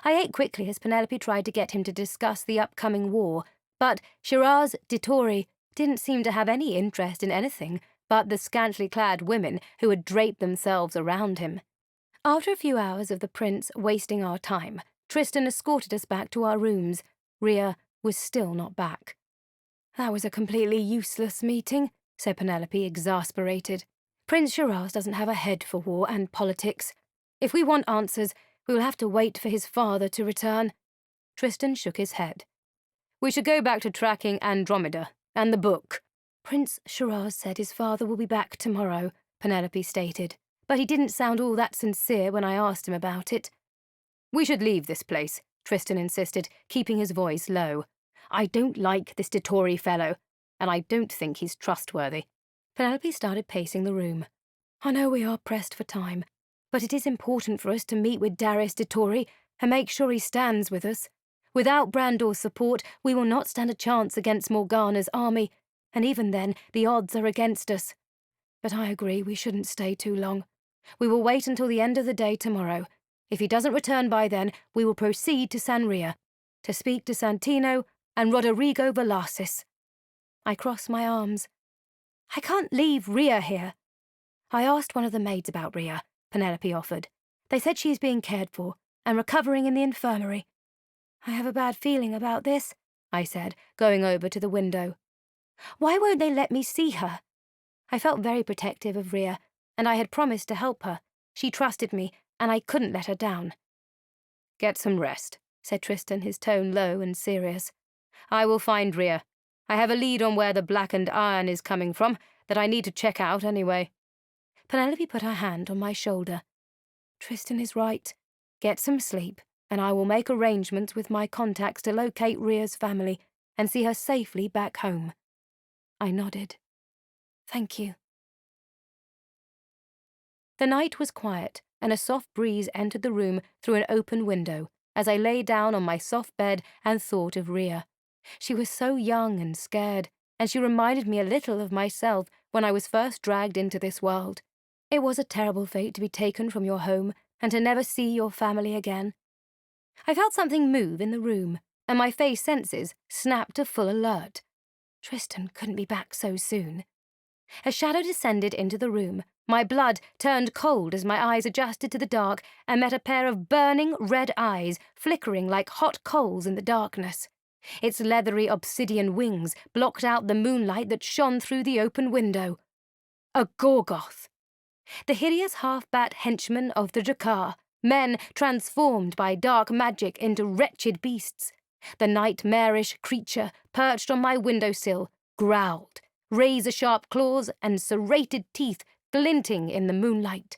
I ate quickly as Penelope tried to get him to discuss the upcoming war, but Shiraz Dittori didn't seem to have any interest in anything but the scantily clad women who had draped themselves around him. After a few hours of the prince wasting our time, Tristan escorted us back to our rooms. Rhea was still not back. "That was a completely useless meeting," said Penelope, exasperated. "Prince Shiraz doesn't have a head for war and politics. If we want answers, we will have to wait for his father to return." Tristan shook his head. "We should go back to tracking Andromeda and the book." "Prince Shiraz said his father will be back tomorrow," Penelope stated, "but he didn't sound all that sincere when I asked him about it." "We should leave this place," Tristan insisted, keeping his voice low. "I don't like this Dittori fellow, and I don't think he's trustworthy." Penelope started pacing the room. "I know we are pressed for time, but it is important for us to meet with Darius Dittori and make sure he stands with us. Without Brandor's support, we will not stand a chance against Morgana's army, and even then, the odds are against us. But I agree we shouldn't stay too long. We will wait until the end of the day tomorrow. If he doesn't return by then, we will proceed to Sanria, to speak to Santino and Roderigo Velasquez." I crossed my arms. "I can't leave Rhea here." "I asked one of the maids about Rhea," Penelope offered. "They said she is being cared for and recovering in the infirmary." "I have a bad feeling about this," I said, going over to the window. "Why won't they let me see her?" I felt very protective of Rhea, and I had promised to help her. She trusted me, and I couldn't let her down. "Get some rest," said Tristan, his tone low and serious. "I will find Rhea. I have a lead on where the blackened iron is coming from that I need to check out anyway." Penelope put her hand on my shoulder. "Tristan is right. Get some sleep, and I will make arrangements with my contacts to locate Rhea's family and see her safely back home." I nodded. "Thank you." The night was quiet, and a soft breeze entered the room through an open window as I lay down on my soft bed and thought of Rhea. She was so young and scared, and she reminded me a little of myself when I was first dragged into this world. It was a terrible fate to be taken from your home and to never see your family again. I felt something move in the room, and my face senses snapped to full alert. Tristan couldn't be back so soon. A shadow descended into the room. My blood turned cold as my eyes adjusted to the dark and met a pair of burning red eyes flickering like hot coals in the darkness. Its leathery obsidian wings blocked out the moonlight that shone through the open window. A Gorgoth. The hideous half-bat henchmen of the Drakar, men transformed by dark magic into wretched beasts. The nightmarish creature perched on my windowsill growled, razor-sharp claws and serrated teeth glinting in the moonlight.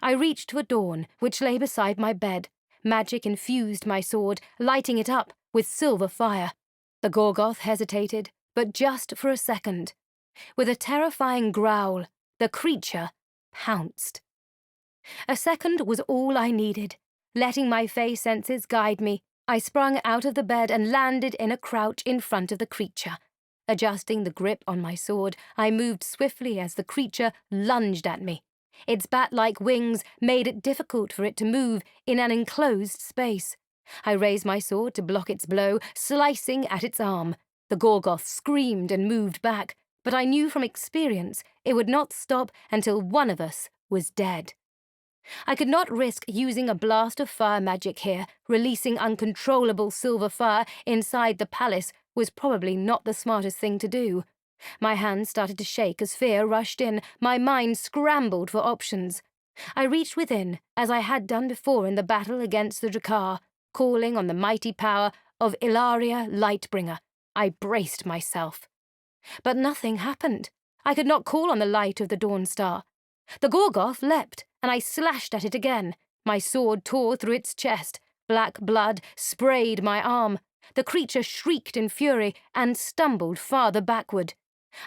I reached to Adorn, which lay beside my bed. Magic infused my sword, lighting it up with silver fire. The Gorgoth hesitated, but just for a second. With a terrifying growl, the creature pounced. A second was all I needed. Letting my face senses guide me, I sprung out of the bed and landed in a crouch in front of the creature. Adjusting the grip on my sword, I moved swiftly as the creature lunged at me. Its bat-like wings made it difficult for it to move in an enclosed space. I raised my sword to block its blow, slicing at its arm. The Gorgoth screamed and moved back, but I knew from experience it would not stop until one of us was dead. I could not risk using a blast of fire magic here. Releasing uncontrollable silver fire inside the palace was probably not the smartest thing to do. My hands started to shake as fear rushed in. My mind scrambled for options. I reached within, as I had done before in the battle against the Drakar. calling on the mighty power of Illiador Lightbringer. I braced myself. But nothing happened. I could not call on the light of the Dawnstar. The Gorgoth leapt, and I slashed at it again. My sword tore through its chest. Black blood sprayed my arm. The creature shrieked in fury and stumbled farther backward.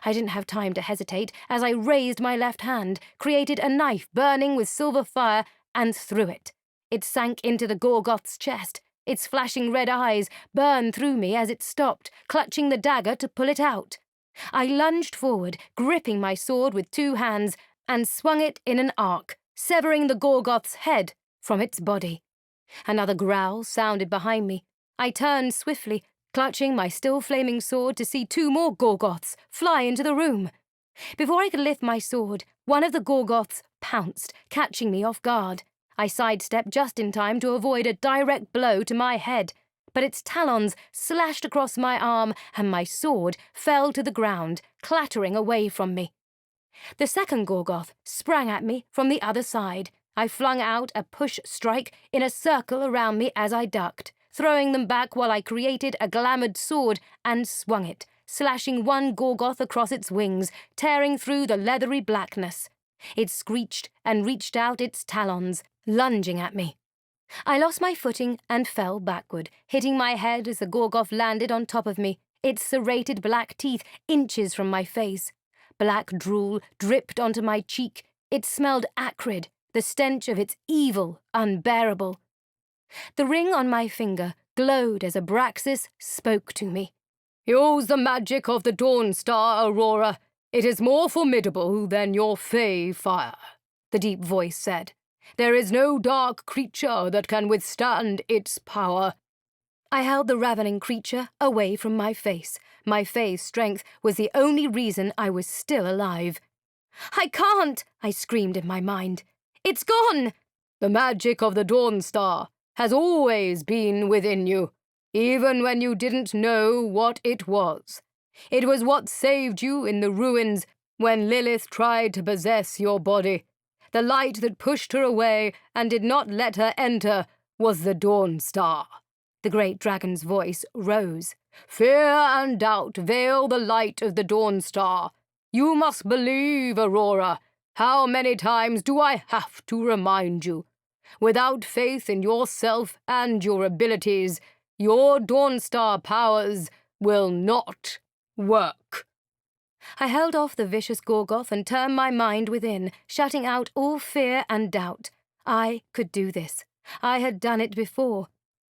I didn't have time to hesitate as I raised my left hand, created a knife burning with silver fire, and threw it. It sank into the Gorgoth's chest. Its flashing red eyes burned through me as it stopped, clutching the dagger to pull it out. I lunged forward, gripping my sword with 2 hands, and swung it in an arc, severing the Gorgoth's head from its body. Another growl sounded behind me. I turned swiftly, clutching my still-flaming sword to see 2 more Gorgoths fly into the room. Before I could lift my sword, one of the Gorgoths pounced, catching me off guard. I sidestepped just in time to avoid a direct blow to my head, but its talons slashed across my arm and my sword fell to the ground, clattering away from me. The second Gorgoth sprang at me from the other side. I flung out a push strike in a circle around me as I ducked, throwing them back while I created a glamoured sword and swung it, slashing one Gorgoth across its wings, tearing through the leathery blackness. It screeched and reached out its talons, lunging at me. I lost my footing and fell backward, hitting my head as the Gorgoth landed on top of me, its serrated black teeth inches from my face. Black drool dripped onto my cheek. It smelled acrid, the stench of its evil unbearable. The ring on my finger glowed as Abraxas spoke to me. "Use the magic of the Dawnstar, Aurora. It is more formidable than your fey fire," the deep voice said. "There is no dark creature that can withstand its power." I held the ravening creature away from my face. My fey's strength was the only reason I was still alive. "I can't!" I screamed in my mind. "It's gone!" "The magic of the Dawnstar has always been within you, even when you didn't know what it was. It was what saved you in the ruins when Lilith tried to possess your body. The light that pushed her away and did not let her enter was the Dawnstar." The great dragon's voice rose. "Fear and doubt veil the light of the Dawnstar. You must believe, Aurora. How many times do I have to remind you? Without faith in yourself and your abilities, your Dawnstar powers will not work." I held off the vicious Gorgoth and turned my mind within, shutting out all fear and doubt. I could do this. I had done it before.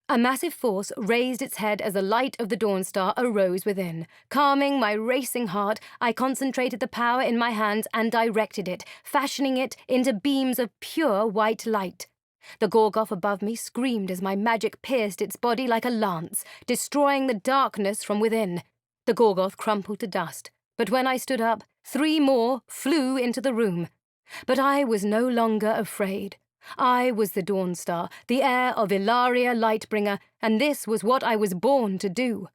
A massive force raised its head as the light of the Dawnstar arose within. Calming my racing heart, I concentrated the power in my hands and directed it, fashioning it into beams of pure white light. The Gorgoth above me screamed as my magic pierced its body like a lance, destroying the darkness from within. The Gorgoth crumpled to dust, but when I stood up, 3 more flew into the room. But I was no longer afraid. I was the Dawnstar, the heir of Illiador Lightbringer, and this was what I was born to do.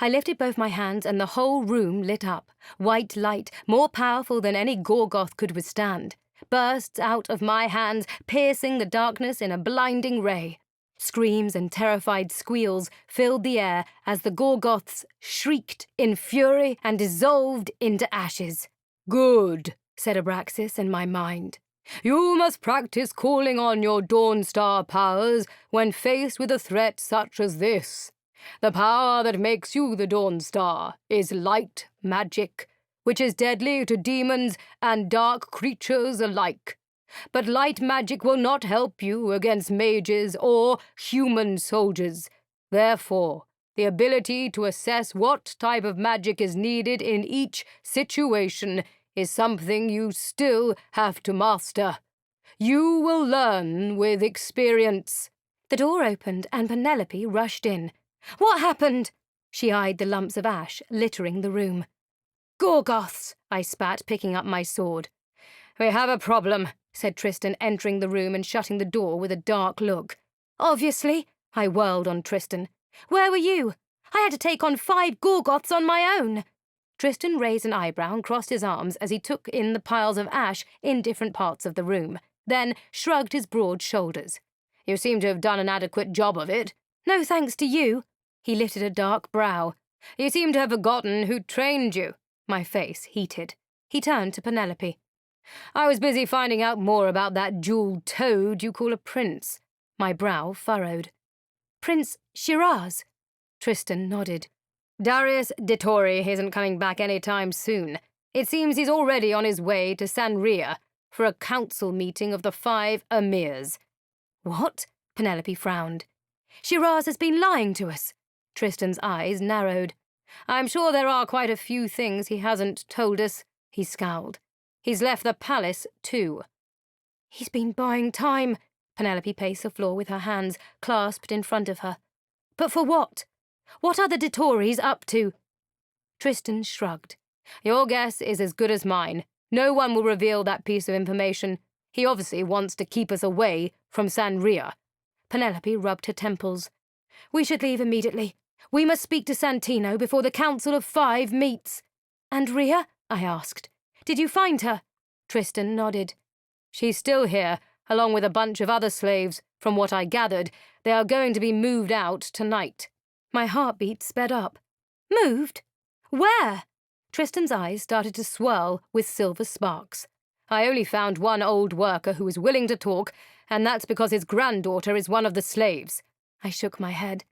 I lifted both my hands and the whole room lit up. White light, more powerful than any Gorgoth could withstand, burst out of my hands, piercing the darkness in a blinding ray. Screams and terrified squeals filled the air as the Gorgoths shrieked in fury and dissolved into ashes. "Good," said Abraxas in my mind. "You must practice calling on your Dawnstar powers when faced with a threat such as this. The power that makes you the Dawnstar is light magic, which is deadly to demons and dark creatures alike. But light magic will not help you against mages or human soldiers. Therefore, the ability to assess what type of magic is needed in each situation is something you still have to master. You will learn with experience." The door opened and Penelope rushed in. "What happened?" She eyed the lumps of ash littering the room. "Gorgoths," I spat, picking up my sword. "We have a problem," said Tristan, entering the room and shutting the door with a dark look. "Obviously," I whirled on Tristan. "Where were you? I had to take on 5 Gorgoths on my own." Tristan raised an eyebrow and crossed his arms as he took in the piles of ash in different parts of the room, then shrugged his broad shoulders. "You seem to have done an adequate job of it. No thanks to you. He lifted a dark brow. You seem to have forgotten who trained you. My face heated. He turned to Penelope. I was busy finding out more about that jeweled toad you call a prince. My brow furrowed. Prince Shiraz? Tristan nodded. Darius de Torre isn't coming back any time soon. It seems he's already on his way to Sanria for a council meeting of the 5 emirs. What? Penelope frowned. Shiraz has been lying to us. Tristan's eyes narrowed. I'm sure there are quite a few things he hasn't told us, he scowled. He's left the palace, too. He's been buying time. Penelope paced the floor with her hands clasped in front of her. But for what? What are the de Torres up to? Tristan shrugged. Your guess is as good as mine. No one will reveal that piece of information. He obviously wants to keep us away from Sanria. Penelope rubbed her temples. We should leave immediately. We must speak to Santino before the Council of 5 meets. And Rhea? I asked. Did you find her? Tristan nodded. She's still here, along with a bunch of other slaves. From what I gathered, they are going to be moved out tonight. My heartbeat sped up. Moved? Where? Tristan's eyes started to swirl with silver sparks. I only found one old worker who was willing to talk, and that's because his granddaughter is one of the slaves. I shook my head.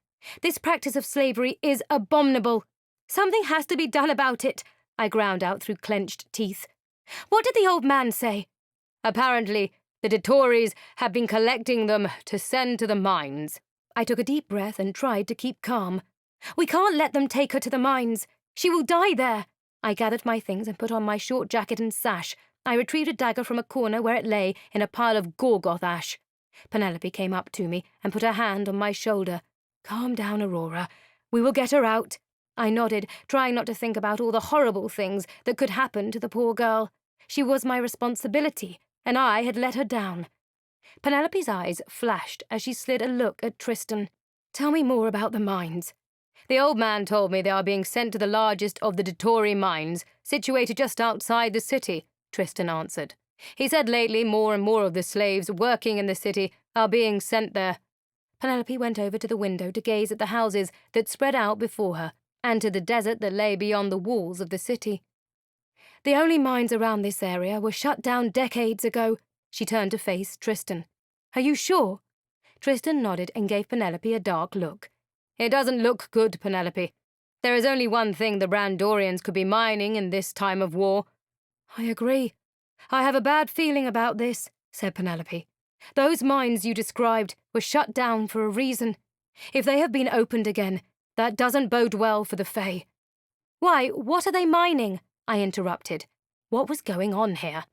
This practice of slavery is abominable. Something has to be done about it, I ground out through clenched teeth. What did the old man say? Apparently, the de Torres have been collecting them to send to the mines. I took a deep breath and tried to keep calm. We can't let them take her to the mines. She will die there. I gathered my things and put on my short jacket and sash. I retrieved a dagger from a corner where it lay in a pile of Gorgoth ash. Penelope came up to me and put her hand on my shoulder. Calm down, Aurora. We will get her out. I nodded, trying not to think about all the horrible things that could happen to the poor girl. She was my responsibility, and I had let her down. Penelope's eyes flashed as she slid a look at Tristan. Tell me more about the mines. The old man told me they are being sent to the largest of the de Torre mines, situated just outside the city, Tristan answered. He said lately more and more of the slaves working in the city are being sent there. Penelope went over to the window to gaze at the houses that spread out before her, and to the desert that lay beyond the walls of the city. The only mines around this area were shut down decades ago. She turned to face Tristan. Are you sure? Tristan nodded and gave Penelope a dark look. It doesn't look good, Penelope. There is only one thing the Brandorians could be mining in this time of war. I agree. I have a bad feeling about this, said Penelope. Those mines you described were shut down for a reason. If they have been opened again, that doesn't bode well for the Fae. Why, what are they mining? I interrupted. What was going on here?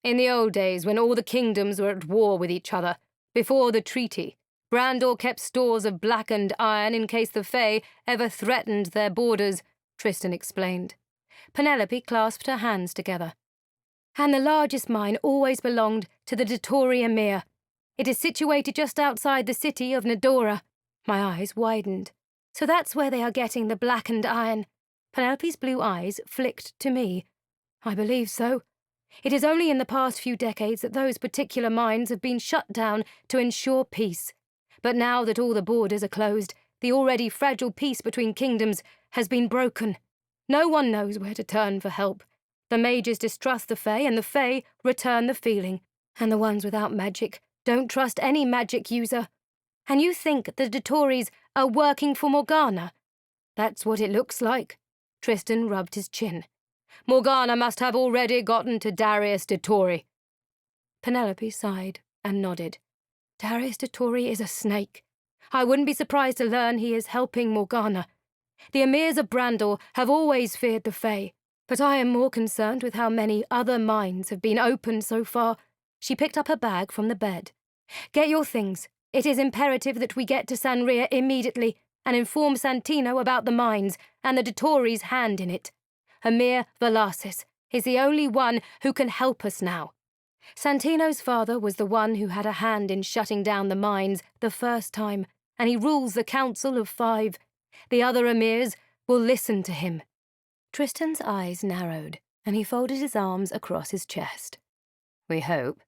In the old days, when all the kingdoms were at war with each other, before the treaty, Brandor kept stores of blackened iron in case the Fae ever threatened their borders, Tristan explained. Penelope clasped her hands together. And the largest mine always belonged to the de Torre Emir. It is situated just outside the city of Nedora. My eyes widened. So that's where they are getting the blackened iron. Penelope's blue eyes flicked to me. I believe so. It is only in the past few decades that those particular mines have been shut down to ensure peace. But now that all the borders are closed, the already fragile peace between kingdoms has been broken. No one knows where to turn for help. The mages distrust the Fae, and the Fae return the feeling. And the ones without magic don't trust any magic user. And you think the de Torres are working for Morgana? That's what it looks like. Tristan rubbed his chin. Morgana must have already gotten to Darius de Torre. Penelope sighed and nodded. Darius de Torre is a snake. I wouldn't be surprised to learn he is helping Morgana. The emirs of Brandor have always feared the Fae, but I am more concerned with how many other mines have been opened so far. She picked up her bag from the bed. Get your things. It is imperative that we get to Sanria immediately and inform Santino about the mines and the de Torre's hand in it. Emir Valasis is the only one who can help us now. Santino's father was the one who had a hand in shutting down the mines the first time, and he rules the Council of 5. The other emirs will listen to him. Tristan's eyes narrowed, and he folded his arms across his chest. We hope.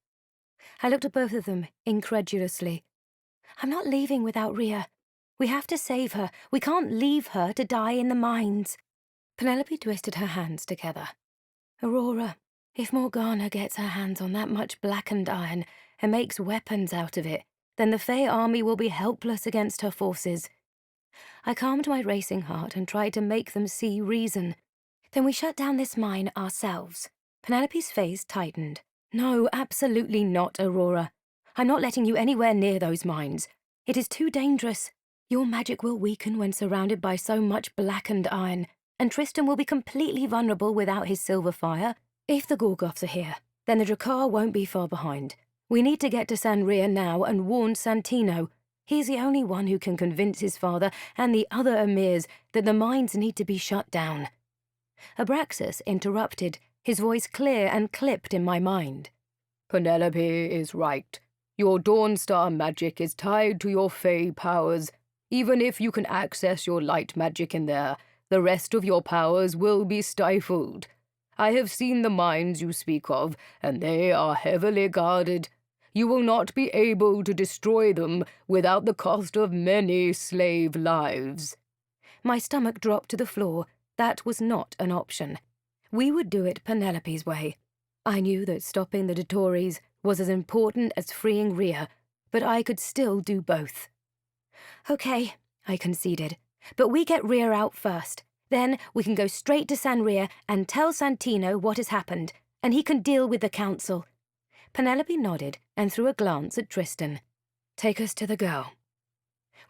I looked at both of them incredulously. I'm not leaving without Rhea. We have to save her. We can't leave her to die in the mines. Penelope twisted her hands together. Aurora, if Morgana gets her hands on that much blackened iron and makes weapons out of it, then the Fae army will be helpless against her forces. I calmed my racing heart and tried to make them see reason. Then we shut down this mine ourselves. Penelope's face tightened. No, absolutely not, Aurora. I'm not letting you anywhere near those mines. It is too dangerous. Your magic will weaken when surrounded by so much blackened iron, and Tristan will be completely vulnerable without his silver fire. If the Gorgoths are here, then the Drakkar won't be far behind. We need to get to Sanria now and warn Santino. He's the only one who can convince his father and the other emirs that the mines need to be shut down. Abraxas interrupted, his voice clear and clipped in my mind. Penelope is right. Your Dawnstar magic is tied to your Fae powers. Even if you can access your light magic in there, the rest of your powers will be stifled. I have seen the mines you speak of, and they are heavily guarded. You will not be able to destroy them without the cost of many slave lives. My stomach dropped to the floor. That was not an option. We would do it Penelope's way. I knew that stopping the Ditoris was as important as freeing Rhea, but I could still do both. Okay, I conceded, but we get Rhea out first. Then we can go straight to Sanria and tell Santino what has happened, and he can deal with the council. Penelope nodded and threw a glance at Tristan. Take us to the girl.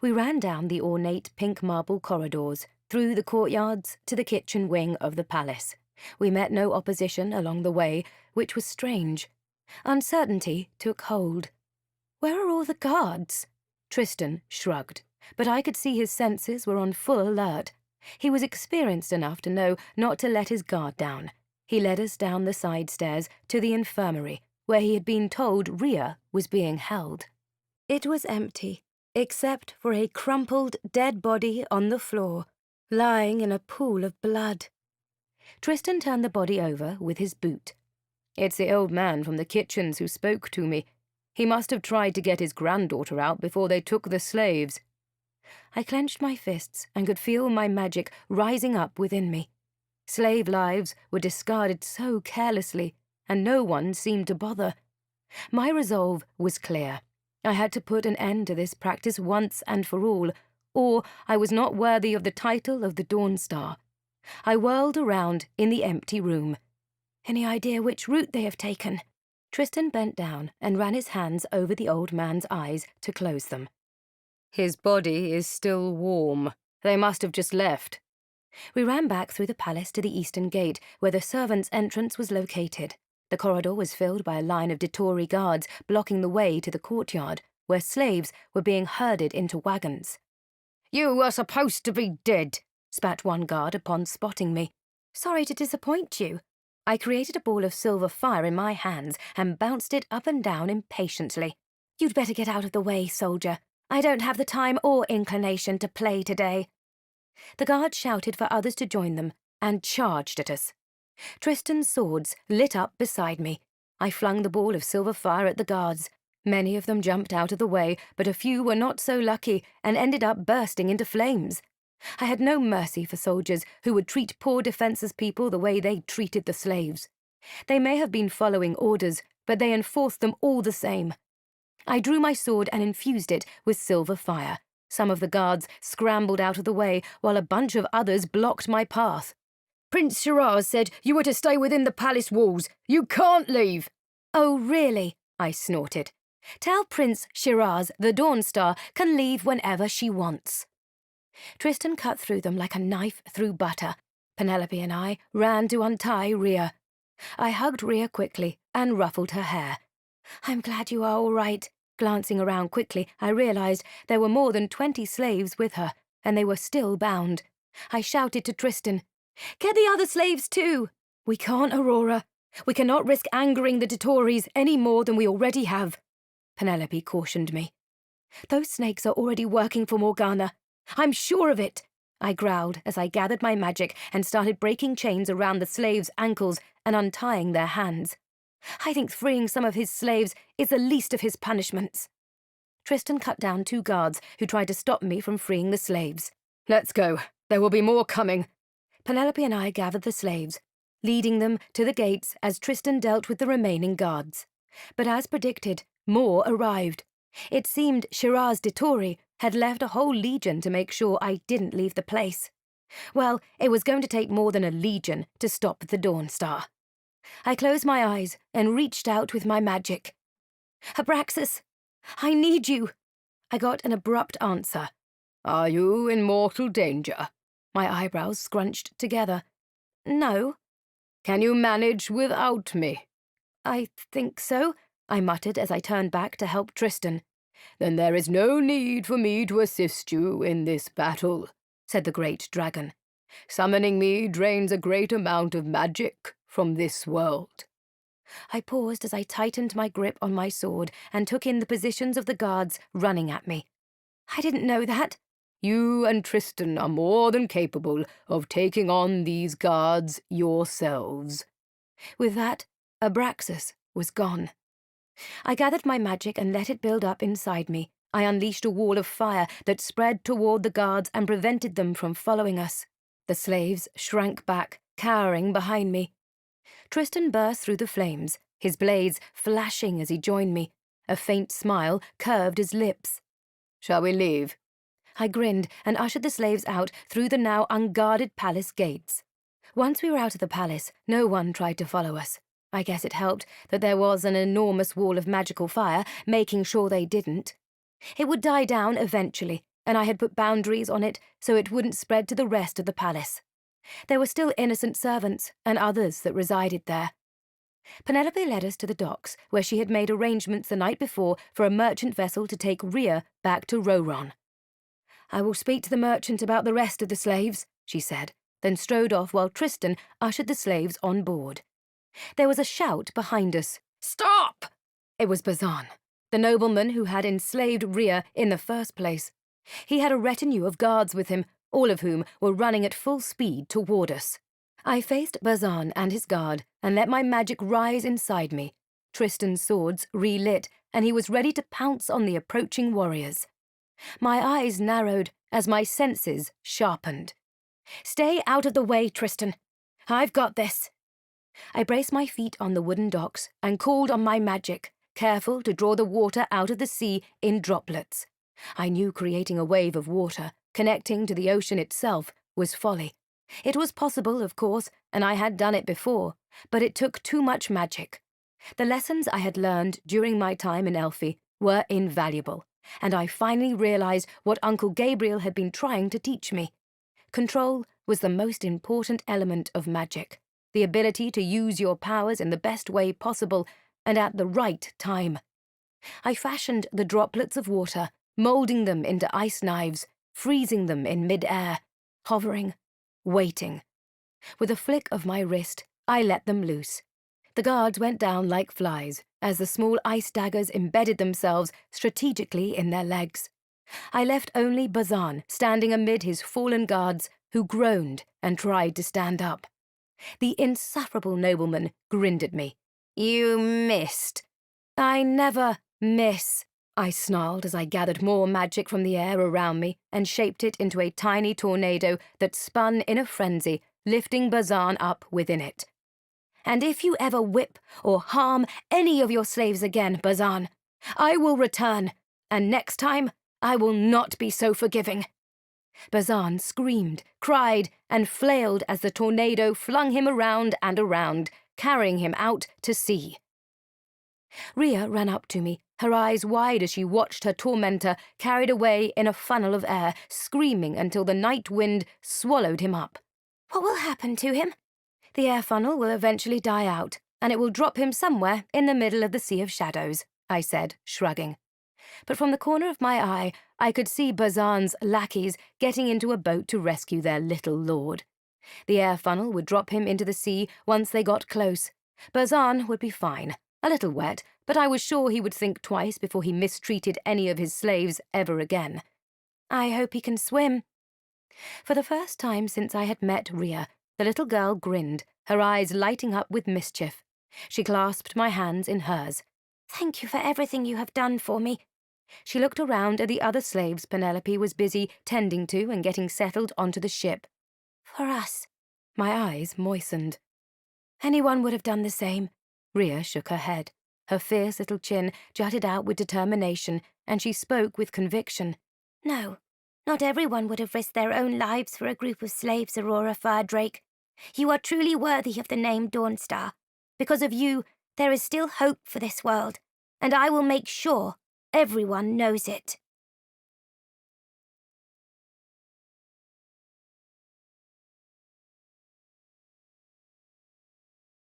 We ran down the ornate pink marble corridors, through the courtyards to the kitchen wing of the palace. We met no opposition along the way, which was strange. Uncertainty took hold. Where are all the guards? Tristan shrugged, but I could see his senses were on full alert. He was experienced enough to know not to let his guard down. He led us down the side stairs to the infirmary, where he had been told Rhea was being held. It was empty, except for a crumpled, dead body on the floor, lying in a pool of blood. Tristan turned the body over with his boot. It's the old man from the kitchens who spoke to me. He must have tried to get his granddaughter out before they took the slaves. I clenched my fists and could feel my magic rising up within me. Slave lives were discarded so carelessly, and no one seemed to bother. My resolve was clear. I had to put an end to this practice once and for all, or I was not worthy of the title of the Dawnstar. I whirled around in the empty room. Any idea which route they have taken? Tristan bent down and ran his hands over the old man's eyes to close them. His body is still warm. They must have just left. We ran back through the palace to the eastern gate, where the servants' entrance was located. The corridor was filled by a line of Ditori guards blocking the way to the courtyard, where slaves were being herded into wagons. You are supposed to be dead, spat one guard upon spotting me. Sorry to disappoint you. I created a ball of silver fire in my hands and bounced it up and down impatiently. You'd better get out of the way, soldier. I don't have the time or inclination to play today. The guards shouted for others to join them and charged at us. Tristan's swords lit up beside me. I flung the ball of silver fire at the guards. Many of them jumped out of the way, but a few were not so lucky and ended up bursting into flames. I had no mercy for soldiers who would treat poor defenseless people the way they treated the slaves. They may have been following orders, but they enforced them all the same. I drew my sword and infused it with silver fire. Some of the guards scrambled out of the way, while a bunch of others blocked my path. Prince Shiraz said you were to stay within the palace walls. You can't leave. Oh, really? I snorted. Tell Prince Shiraz the Dawnstar can leave whenever she wants. Tristan cut through them like a knife through butter. Penelope and I ran to untie Rhea. I hugged Rhea quickly and ruffled her hair. I'm glad you are all right. Glancing around quickly, I realized there were more than 20 slaves with her, and they were still bound. I shouted to Tristan, Get the other slaves too! We can't, Aurora. We cannot risk angering the Ditoris any more than we already have. Penelope cautioned me. Those snakes are already working for Morgana. I'm sure of it, I growled as I gathered my magic and started breaking chains around the slaves' ankles and untying their hands. I think freeing some of his slaves is the least of his punishments. Tristan cut down 2 guards who tried to stop me from freeing the slaves. "Let's go. There will be more coming." Penelope and I gathered the slaves, leading them to the gates as Tristan dealt with the remaining guards. But as predicted, more arrived. It seemed Shiraz de Tori had left a whole legion to make sure I didn't leave the place. Well, it was going to take more than a legion to stop the Dawnstar. I closed my eyes and reached out with my magic. "Abraxas, I need you." I got an abrupt answer. "Are you in mortal danger?" My eyebrows scrunched together. "No." "Can you manage without me?" "I think so," I muttered as I turned back to help Tristan. "Then there is no need for me to assist you in this battle," said the great dragon. "Summoning me drains a great amount of magic from this world." I paused as I tightened my grip on my sword and took in the positions of the guards running at me. "I didn't know that." "You and Tristan are more than capable of taking on these guards yourselves." With that, Abraxas was gone. I gathered my magic and let it build up inside me. I unleashed a wall of fire that spread toward the guards and prevented them from following us. The slaves shrank back, cowering behind me. Tristan burst through the flames, his blades flashing as he joined me. A faint smile curved his lips. "Shall we leave?" I grinned and ushered the slaves out through the now unguarded palace gates. Once we were out of the palace, no one tried to follow us. I guess it helped that there was an enormous wall of magical fire, making sure they didn't. It would die down eventually, and I had put boundaries on it so it wouldn't spread to the rest of the palace. There were still innocent servants and others that resided there. Penelope led us to the docks, where she had made arrangements the night before for a merchant vessel to take Rhea back to Roron. "I will speak to the merchant about the rest of the slaves," she said, then strode off while Tristan ushered the slaves on board. There was a shout behind us. "Stop!" It was Bazan, the nobleman who had enslaved Rhea in the first place. He had a retinue of guards with him, all of whom were running at full speed toward us. I faced Bazan and his guard and let my magic rise inside me. Tristan's swords relit, and he was ready to pounce on the approaching warriors. My eyes narrowed as my senses sharpened. "Stay out of the way, Tristan. I've got this." I braced my feet on the wooden docks and called on my magic, careful to draw the water out of the sea in droplets. I knew creating a wave of water, connecting to the ocean itself, was folly. It was possible, of course, and I had done it before, but it took too much magic. The lessons I had learned during my time in Elfie were invaluable, and I finally realized what Uncle Gabriel had been trying to teach me. Control was the most important element of magic, the ability to use your powers in the best way possible and at the right time. I fashioned the droplets of water, molding them into ice knives, freezing them in mid-air, hovering, waiting. With a flick of my wrist, I let them loose. The guards went down like flies as the small ice daggers embedded themselves strategically in their legs. I left only Bazan standing amid his fallen guards, who groaned and tried to stand up. The insufferable nobleman grinned at me. "You missed." "I never miss," I snarled as I gathered more magic from the air around me and shaped it into a tiny tornado that spun in a frenzy, lifting Bazan up within it. "And if you ever whip or harm any of your slaves again, Bazan, I will return, and next time I will not be so forgiving." Bazan screamed, cried, and flailed as the tornado flung him around and around, carrying him out to sea. Rhea ran up to me, her eyes wide as she watched her tormentor carried away in a funnel of air, screaming until the night wind swallowed him up. "What will happen to him?" "The air funnel will eventually die out, and it will drop him somewhere in the middle of the Sea of Shadows," I said, shrugging. But from the corner of my eye, I could see Bazan's lackeys getting into a boat to rescue their little lord. The air funnel would drop him into the sea once they got close. Bazan would be fine, a little wet, but I was sure he would think twice before he mistreated any of his slaves ever again. "I hope he can swim." For the first time since I had met Rhea, the little girl grinned, her eyes lighting up with mischief. She clasped my hands in hers. "Thank you for everything you have done for me." She looked around at the other slaves Penelope was busy tending to and getting settled onto the ship. For us. My eyes moistened. Anyone would have done the same. Rhea shook her head. Her fierce little chin jutted out with determination, and she spoke with conviction. No, not everyone would have risked their own lives for a group of slaves, Aurora Firedrake. You are truly worthy of the name Dawnstar. Because of you, there is still hope for this world, and I will make sure everyone knows it.